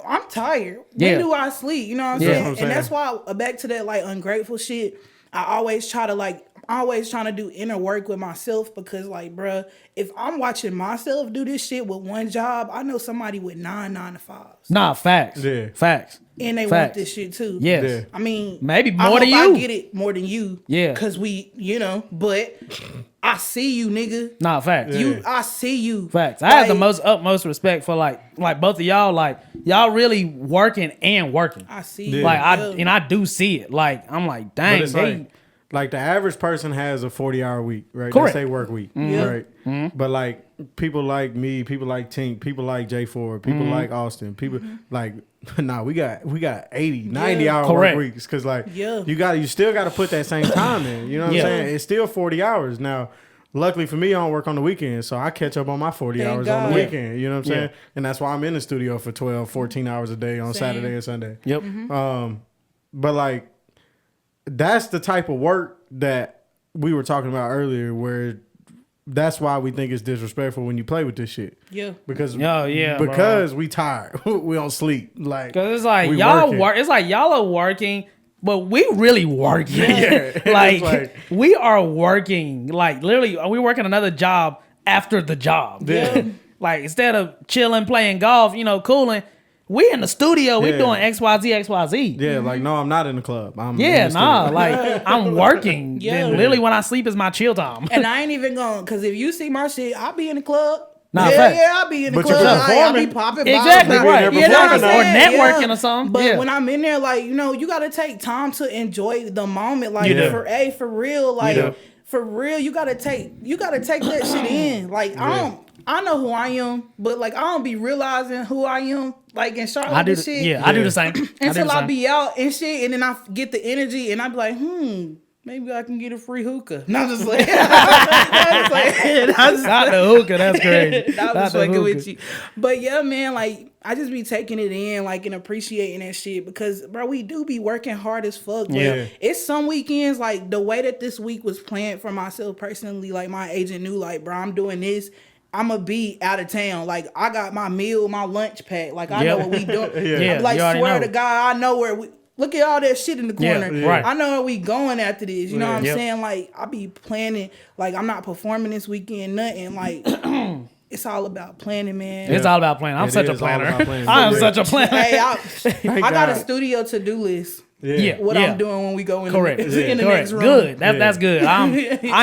I'm tired. Yeah. When do I sleep? You know what I'm Yeah. saying? That's what I'm And that's saying. why back to that like ungrateful shit, I always try to like always trying to do inner work with myself because, like, bruh, if I'm watching myself do this shit with one job, I know somebody with 9 9-to-5s. Nah, facts. Yeah. Facts. And they Facts. want this shit too. Yes. Yeah. I mean, Maybe I more than hope you. I get it more than you. Yeah. Cause we, but I see you, nigga. Nah, facts. I see you. Facts. I have the Like, utmost respect for like both of y'all. Like y'all really working and working. I see Yeah. you. Like Yeah. I do see it. Like I'm like, dang, But it's they, like the average person has a 40-hour week, right? Correct. They say work week, Yeah. right? But like people like me, people like Tink, people like J4, people like Austin, people like we got 80, 90 hour Correct. work weeks because like Yeah. you still got to put that same time in. You know what Yeah. I'm saying? It's still 40 hours now. Luckily for me, I don't work on the weekend, so I catch up on my 40 Thank hours on the God. weekend. You know what I'm saying? And that's why I'm in the studio for 12, 14 hours a day on Same. Saturday and Sunday. yep. But like, that's the type of work that we were talking about earlier, where that's why we think it's disrespectful when you play with this shit. Yeah. Because Yeah, because we tired, we don't sleep. Like, Cause it's like we y'all working. work. It's like y'all are working, but we really working. Yeah. like, It's like- we are working. Like literally, we working another job after the job. Yeah. Like instead of chilling, playing golf, cooling, we in the studio. We Yeah. doing XYZ. yeah, like no, I'm not in the club. I'm Yeah, in the nah, studio. like I'm working. Yeah. Then literally when I sleep is my chill time. And I ain't even going, because if you see my shit, I'll be in the club. Nah, yeah, facts. I'll be in the But you're club. I'll be performing. popping Exactly, bottles. right. You You know what I'm performing, saying? or networking or something. But Yeah. when I'm in there, like, you got to take time to enjoy the moment. Like, You do. for real, like, do. for real, you got to take that shit in. Like, I know who I am, but like I don't be realizing who I am, like in Charlotte I do. and shit. I do the same. Until I be out and shit, and then I get the energy, and I be like, maybe I can get a free hookah. And I'm just like, Not the hookah. That's crazy. I Not was the fucking hookah. with you. But yeah, man, like I just be taking it in, like, and appreciating that shit because, bro, we do be working hard as fuck. But Yeah. it's some weekends, like the way that this week was planned for myself personally, like my agent knew, like, bro, I'm doing this. I'm gonna be out of town. Like I got my meal, my lunch pack. Like I know what we doing. Yeah, I'm like, you already swear know. to God, I know where we. Look at all that shit in the corner. Yeah, right. I know where we going after this. You know what I'm Yep. saying? Like I be planning. Like I'm not performing this weekend, nothing. Like it's all about planning, man. It's all about planning. I'm It such a is all planner. about planning. I am Yeah. such a planner. Hey, I got a God. studio to-do list. Yeah. What I'm doing when we go in Correct. the, in the Correct. next room. Good. Yeah. That's good. I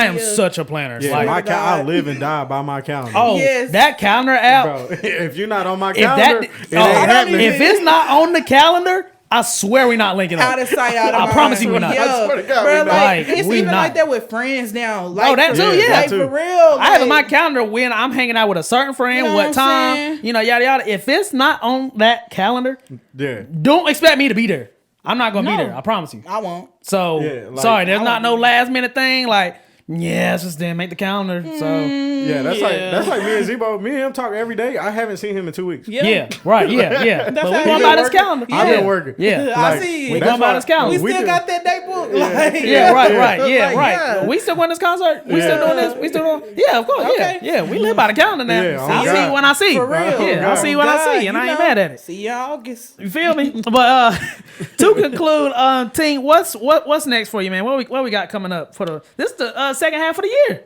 am Yeah. such a planner. Yeah, Like, my to I God. live and die by my calendar. oh, Yes. that calendar app. Bro, if you're not on my If calendar, that, it ain't oh, happening. if it's not on the calendar, I swear we not linking up. Out of sight, out of mind. I promise you we're not. Yeah, I swear to God, bro, we like, not. Like, it's we even not. like that with friends now. Like, Oh, that for- too, yeah. Like, that too. for real. I have in my like- calendar when I'm hanging out with a certain friend, You know what what I'm time, saying? yada yada. If it's not on that calendar, yeah. don't expect me to be there. I'm not gonna be No. there. I promise you. I won't. So Yeah, like, sorry, there's I not won't no be last minute thing. Like, yeah, it's just then make the calendar. So Yeah, that's Yeah. like me and Zebo. Me and him talk every day. I haven't seen him in 2 weeks. yeah, right, yeah. But we how going you by been this working? calendar. I've Yeah. been working. Yeah. I Like, see. We that's going by why- this calendar. We we still do- got that day book. Like, Yeah, right, Yeah. right, yeah, Like, right. yeah. We still going to this concert? We Yeah. still doing this? We still doing? Yeah, of course. Okay. Yeah, we live by the calendar now. Yeah, oh I'll see God. it when I see. For real. Yeah, I'll God. see what I see, and I ain't mad at it. See you in August. You feel me? But to conclude, Tink, what's next for you, man? What we got coming up for this the second half of the year?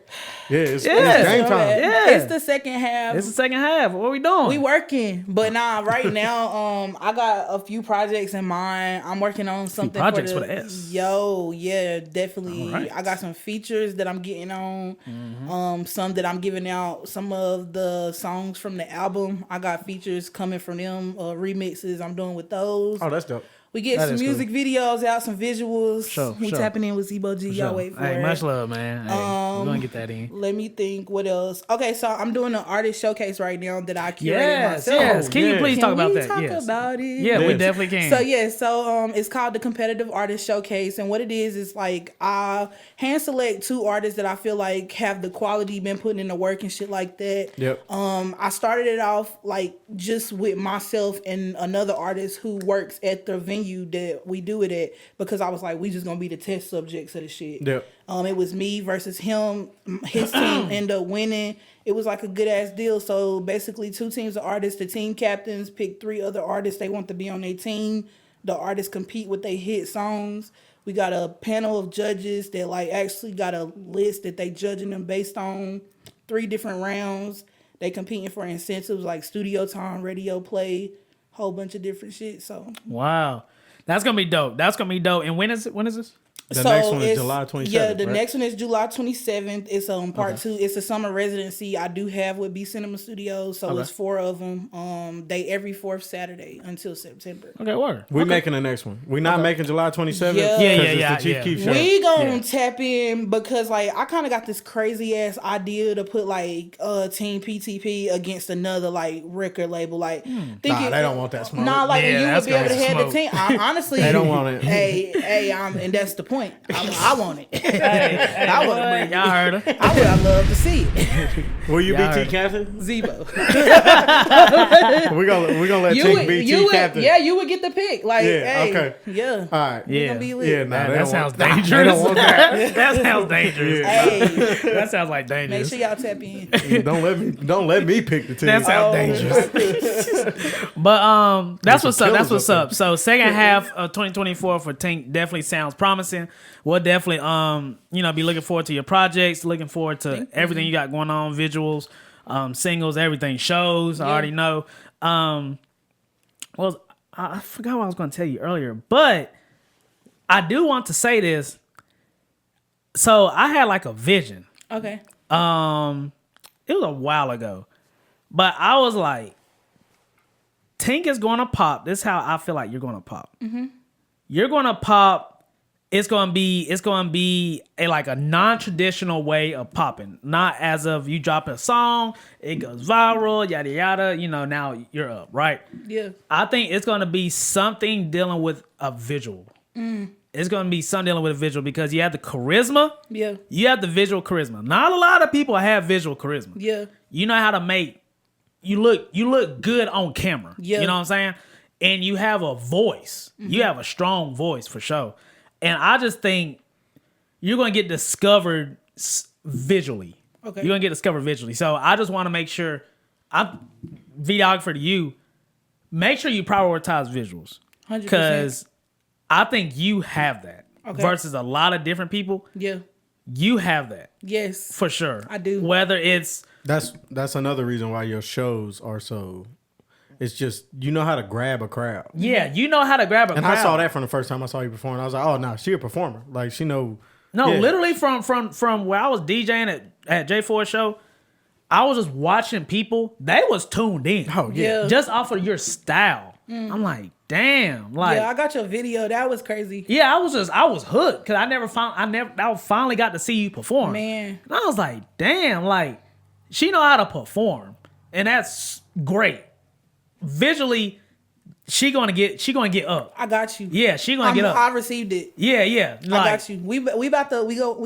Yeah, it's Yeah. game time. Yeah. It's the second half. It's the second half. What we doing? We working, but nah. Right now, I got a few projects in mind. I'm working on something projects for with the an S. Yo, yeah, definitely. All right. I got some features that I'm getting on. Mm-hmm. Some that I'm giving out. Some of the songs from the album. I got features coming from them. Remixes I'm doing with those. Oh, that's dope. We get That some is music videos out, some visuals. Sure, we sure. tapping in with Zebo G. Y'all wait for Hey, it. much love, man. Hey, we're gonna get that in. Let me think. What else? Okay, so I'm doing an artist showcase right now that I curated Yes, myself. yes. Can you yeah. please Can talk about we that? talk Yes. about it? Yeah, we Yes. definitely can. So it's called the Competitive Artist Showcase, and what it is like I hand select 2 artists that I feel like have the quality, been putting in the work and shit like that. Yep. I started it off like just with myself and another artist who works at the venue that we do it at, because I was like, we just gonna be the test subjects of the shit. Yep. It was me versus him. His team ended up winning. It was like a good ass deal. So basically 2 teams of artists, the team captains pick 3 other artists they want to be on their team. the artists compete with their hit songs. We got a panel of judges that like actually got a list that they judging them based on 3 different rounds. They competing for incentives like studio time, radio play, whole bunch of different shit. So wow, that's gonna be dope. That's gonna be dope. And when is it? When is this? The next one is July 27th. Yeah, the right? next one is July 27th. It's part 2. It's a summer residency I do have with B Cinema Studios. So it's 4 of them. They every 4th Saturday until September. Okay, word. We're making the next one. We're not making July 27th. Yeah. Yeah. It's the Chief Keef show. We gonna tap in because like I kind of got this crazy ass idea to put like Team PTP against another like record label. Like, Nah, they don't want that smoke. Nah, like Yeah, you would that's be able to gonna have smoke. the team. Honestly, They don't want it. Hey, and that's the point. I want it. Hey, I want to bring y'all heard her. I love to see it. Will you Yeah, I be heard. T captain? Zebo. We're gonna let You Tink would, be you T would, captain. yeah, you would get the pick. Like, Yeah, hey, okay. yeah. All right. We Yeah. gonna be lit. Yeah, nah, That they don't sounds want, dangerous. They don't want that. That sounds dangerous. Yeah. Hey, That sounds like make dangerous. sure y'all tap in. Don't let me pick the team. That sounds Oh. dangerous. But that's There's what's some up. That's killers what's up up. So second half of 2024 for Tink definitely sounds promising. We'll definitely be looking forward to your projects, looking forward to everything you got going on, visuals, singles, everything, shows. I already know. Well, I forgot what I was going to tell you earlier, but I do want to say this. So I had like a vision. Okay. It was a while ago, but I was like, Tink is gonna pop. This is how I feel like you're gonna pop. Mm-hmm. You're gonna pop. It's gonna be a like a non-traditional way of popping. Not as of you drop a song, it goes viral, yada yada. Now you're up, right? Yeah. I think it's gonna be something dealing with a visual. It's gonna be something dealing with a visual because you have the charisma. Yeah. You have the visual charisma. Not a lot of people have visual charisma. Yeah. You know how to make you look good on camera. Yeah. You know what I'm saying? And you have a voice. You have a strong voice for sure. And I just think you're going to get discovered visually. Okay. You're going to get discovered visually. So I just want to make sure I'm videographer to you. Make sure you prioritize visuals. 100%. Because I think you have that Okay. versus a lot of different people. Yeah. You have that Yes. for sure. I do. Whether it's That's another reason why your shows are so. It's just you know how to grab a crowd. yeah, you know how to grab a And crowd. I saw that from the first time I saw you perform. I was like, oh no, she a performer. Like she know. No, yeah. literally from where I was DJing at J4's show, I was just watching people. They was tuned in. Oh yeah. Yeah. Just off of your style. I'm like, damn. Like, Yeah, I got your video. That was crazy. yeah, I was hooked because I finally got to see you perform. Man. And I was like, damn, like she know how to perform, and that's great. Visually, she gonna get up. I got you. Yeah, she gonna get up. I received it. Yeah. I Like, got you. We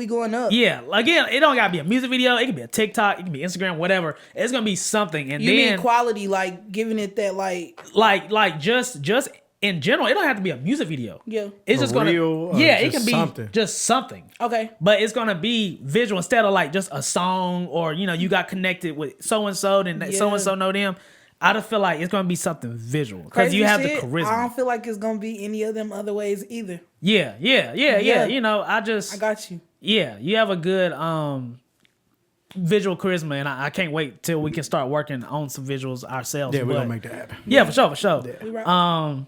going up. yeah, again, it don't gotta be a music video. It can be a TikTok. It can be Instagram, whatever. It's gonna be something, and You then mean quality, like giving it that like just in general, it don't have to be a music video. Yeah. It's A just gonna reel or yeah, it just can be something. just something. Okay. But it's gonna be visual instead of like just a song or you got connected with so and so and so and so know them. I just feel like it's gonna be something visual because Crazy you have shit, the charisma. I don't feel like it's gonna be any of them other ways either. Yeah. Yeah. I got you. Yeah, you have a good visual charisma, and I can't wait till we can start working on some visuals ourselves. Yeah, we're But- gonna make that happen. Yeah, for sure. We rock.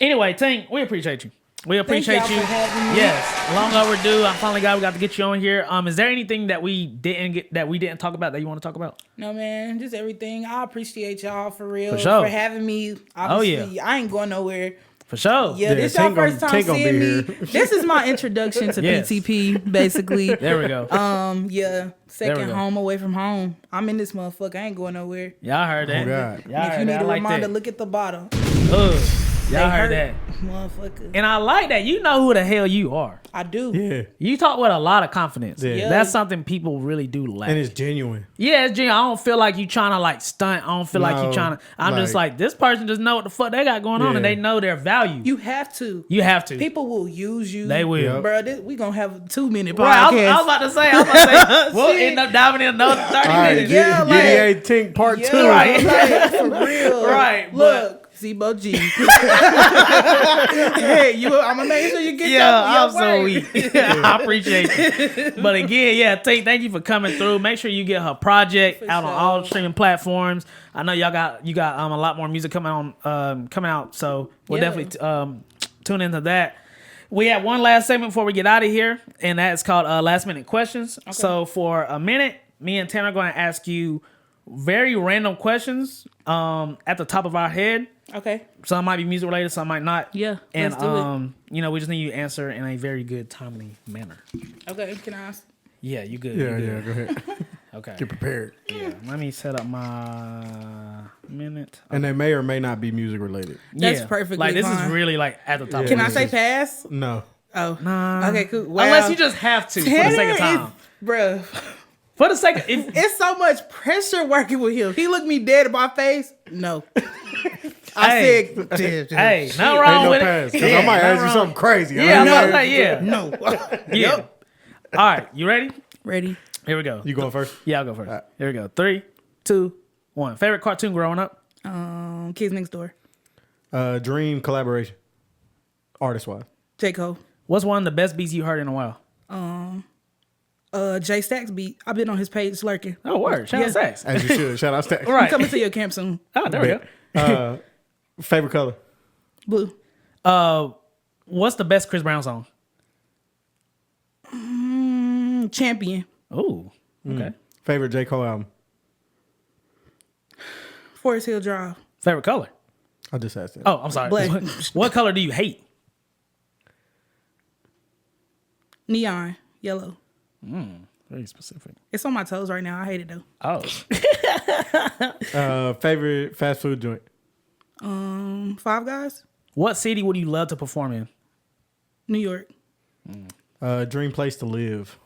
Anyway, Tink, we appreciate you. We appreciate y'all you. for having me. Yes, long overdue. I finally got to get you on here. Is there anything that we didn't talk about that you want to talk about? No, man, just everything. I appreciate y'all for real. For sure. For having me. Oh, yeah. Obviously, I ain't going nowhere. For sure. Yeah, this y'all Tink gon- first time Tink gon' be seeing me. here. This is my introduction to Yes. PTP, basically. There we go. Yeah, There we second go. home away from home. I'm in this motherfucker. I ain't going nowhere. Y'all heard that. Oh, God. Y'all If heard you need that. a I like reminder, that. look at the bottom. Y'all They heard hurt, that. motherfucker. And I like that. You know who the hell you are. I do. Yeah. You talk with a lot of confidence. Yeah. That's something people really do lack. And it's genuine. Yeah, it's genuine. I don't feel like you trying to like stunt. I don't feel like you No, trying to. I'm just like- like, this person just know what the fuck they got going on, and Yeah. they know their value. You have to. You have to. People will use you. They will. Yep. Bro, we gonna have a 2-minute podcast. Right, I was about to say, we'll Shit. end up diving in another 30 All right, minutes. Yeah, like- DDA Tink Part 2. Yeah, like, for real. Right, Look, Zebo G. Hey, I'm gonna make sure you get I'm your so work. weak. I appreciate it. But again, thank you for coming through. Make sure you get her project out on all streaming platforms. I know you got a lot more music coming out, so we'll definitely tune into that. We have one last segment before we get out of here, and that's called Last Minute Questions. Okay. So for a minute, me and Tanner are going to ask you very random questions at the top of our head. Okay. Some might be music related, some might not. Yeah. And let's do it. we just need you to answer in a very good, timely manner. Okay. Can I ask? Yeah, you good. Yeah, you good. go ahead. Okay. Get prepared. Yeah. Let me set up my minute. And they may or may not be music related. That's perfectly like this fine. is really like at the top. Can of I the say list. pass? No. Oh. Nah. Okay, cool. Wow. Unless you just have to for the sake of time. Bruh. For the sake of It's so much pressure working with him. He looked me dead in my face. No. I said, hey, nothing wrong Ain't no with pass. it. Because I might ask you something crazy. Yeah, no. Yeah. All right, you ready? Ready. Here we go. You going first? Yeah, I'll go first. Right. Here we go. 3, 2, 1. Favorite cartoon growing up? Kids Next Door. Dream collaboration. Artist wise. J. Cole. What's one of the best beats you heard in a while? Jay Stack's beat. I've been on his page lurking. Oh, word. Shout out Sax. As you should. Shout out Stack. I'm Right. coming to your camp soon. Oh, there we go. Favorite color? Blue. What's the best Chris Brown song? Champion. Oh, okay. Favorite J. Cole album? Forest Hill Drive. Favorite color? I just asked that. Oh, I'm sorry. Black. What color do you hate? Neon. Yellow. Very specific. It's on my toes right now. I hate it though. Oh. Favorite fast food joint? Five Guys. What city would you love to perform in? New York. Dream place to live?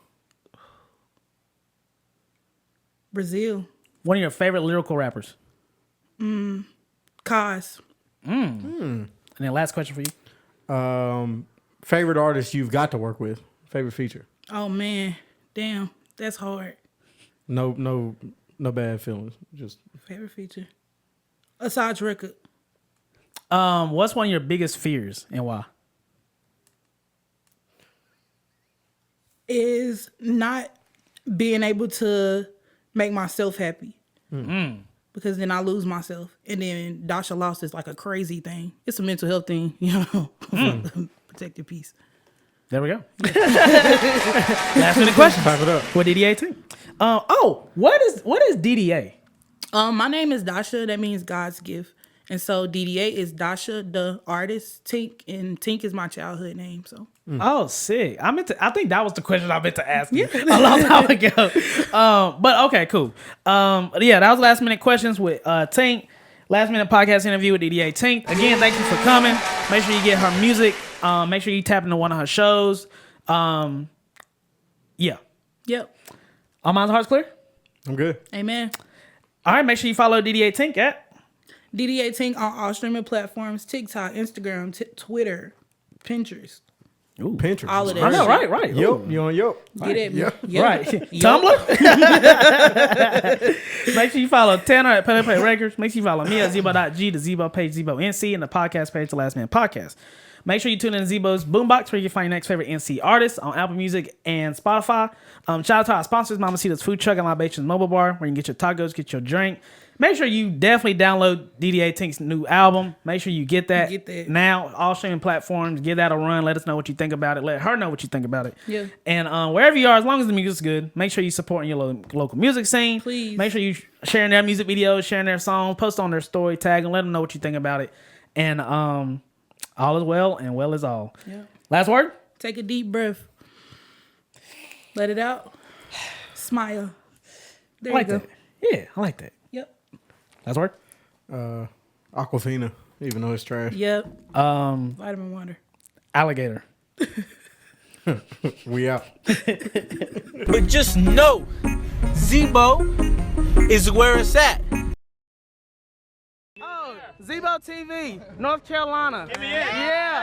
Brazil. One of your favorite lyrical rappers? Cos. And then last question for you. Favorite artist you've got to work with? Favorite feature? Oh man. Damn. That's hard. No bad feelings. Just Favorite feature. Asajj record. What's one of your biggest fears and why? Is not being able to make myself happy. Because then I lose myself. And then Dasha loss is like a crazy thing. It's a mental health thing, you know. Protect your peace. There we go. Last minute question. type it up. What DDA Tink? What is DDA? My name is Dasha. That means God's gift. And so DDA is Dasha, the artist, Tink, and Tink is my childhood name. So Oh, sick. I think that was the question I meant to ask you a long time ago. But okay, cool. Yeah, that was last minute questions with Tink. Last minute podcast interview with DDA Tink. Again, thank you for coming. Make sure you get her music. Make sure you tap into one of her shows. Yeah. Yep. All minds and hearts clear? I'm good. Amen. All right, make sure you follow DDA Tink at DDA Tink on all streaming platforms: TikTok, Instagram, Twitter, Pinterest. Ooh, Pinterest. All of that. I know, right. Yo, you on yo? Get it? Yep. Right. Tumblr. Make sure you follow Tanner at Pen and Play Records. Make sure you follow me at Zebo.G, the Zebo page, Zebo NC, and the podcast page, The Last Man Podcast. Make sure you tune in to Zebo's Boombox, where you can find your next favorite NC artist on Apple Music and Spotify. Shout out to our sponsors, MAMACITAS Food Truck and LIBATIONS Mobile Bar, where you can get your tacos, get your drink. Make sure you definitely download DDA Tink's new album. Make sure you get that now. All streaming platforms. Give that a run. Let us know what you think about it. Let her know what you think about it. Yeah. And wherever you are, as long as the music's good, make sure you supporting your local music scene. Please. Make sure you sharing their music videos, sharing their songs, post on their story, tag them, let them know what you think about it. And all is well, and well is all. Yeah. Last word? Take a deep breath. Let it out. Smile. There I like you go. that. Yeah, I like that. Yep. Last word? Aquafina, even though it's trash. Yep. Vitamin water. Alligator. We out. But just know, Zebo is where it's at. Oh, Zebo TV, North Carolina. Yeah.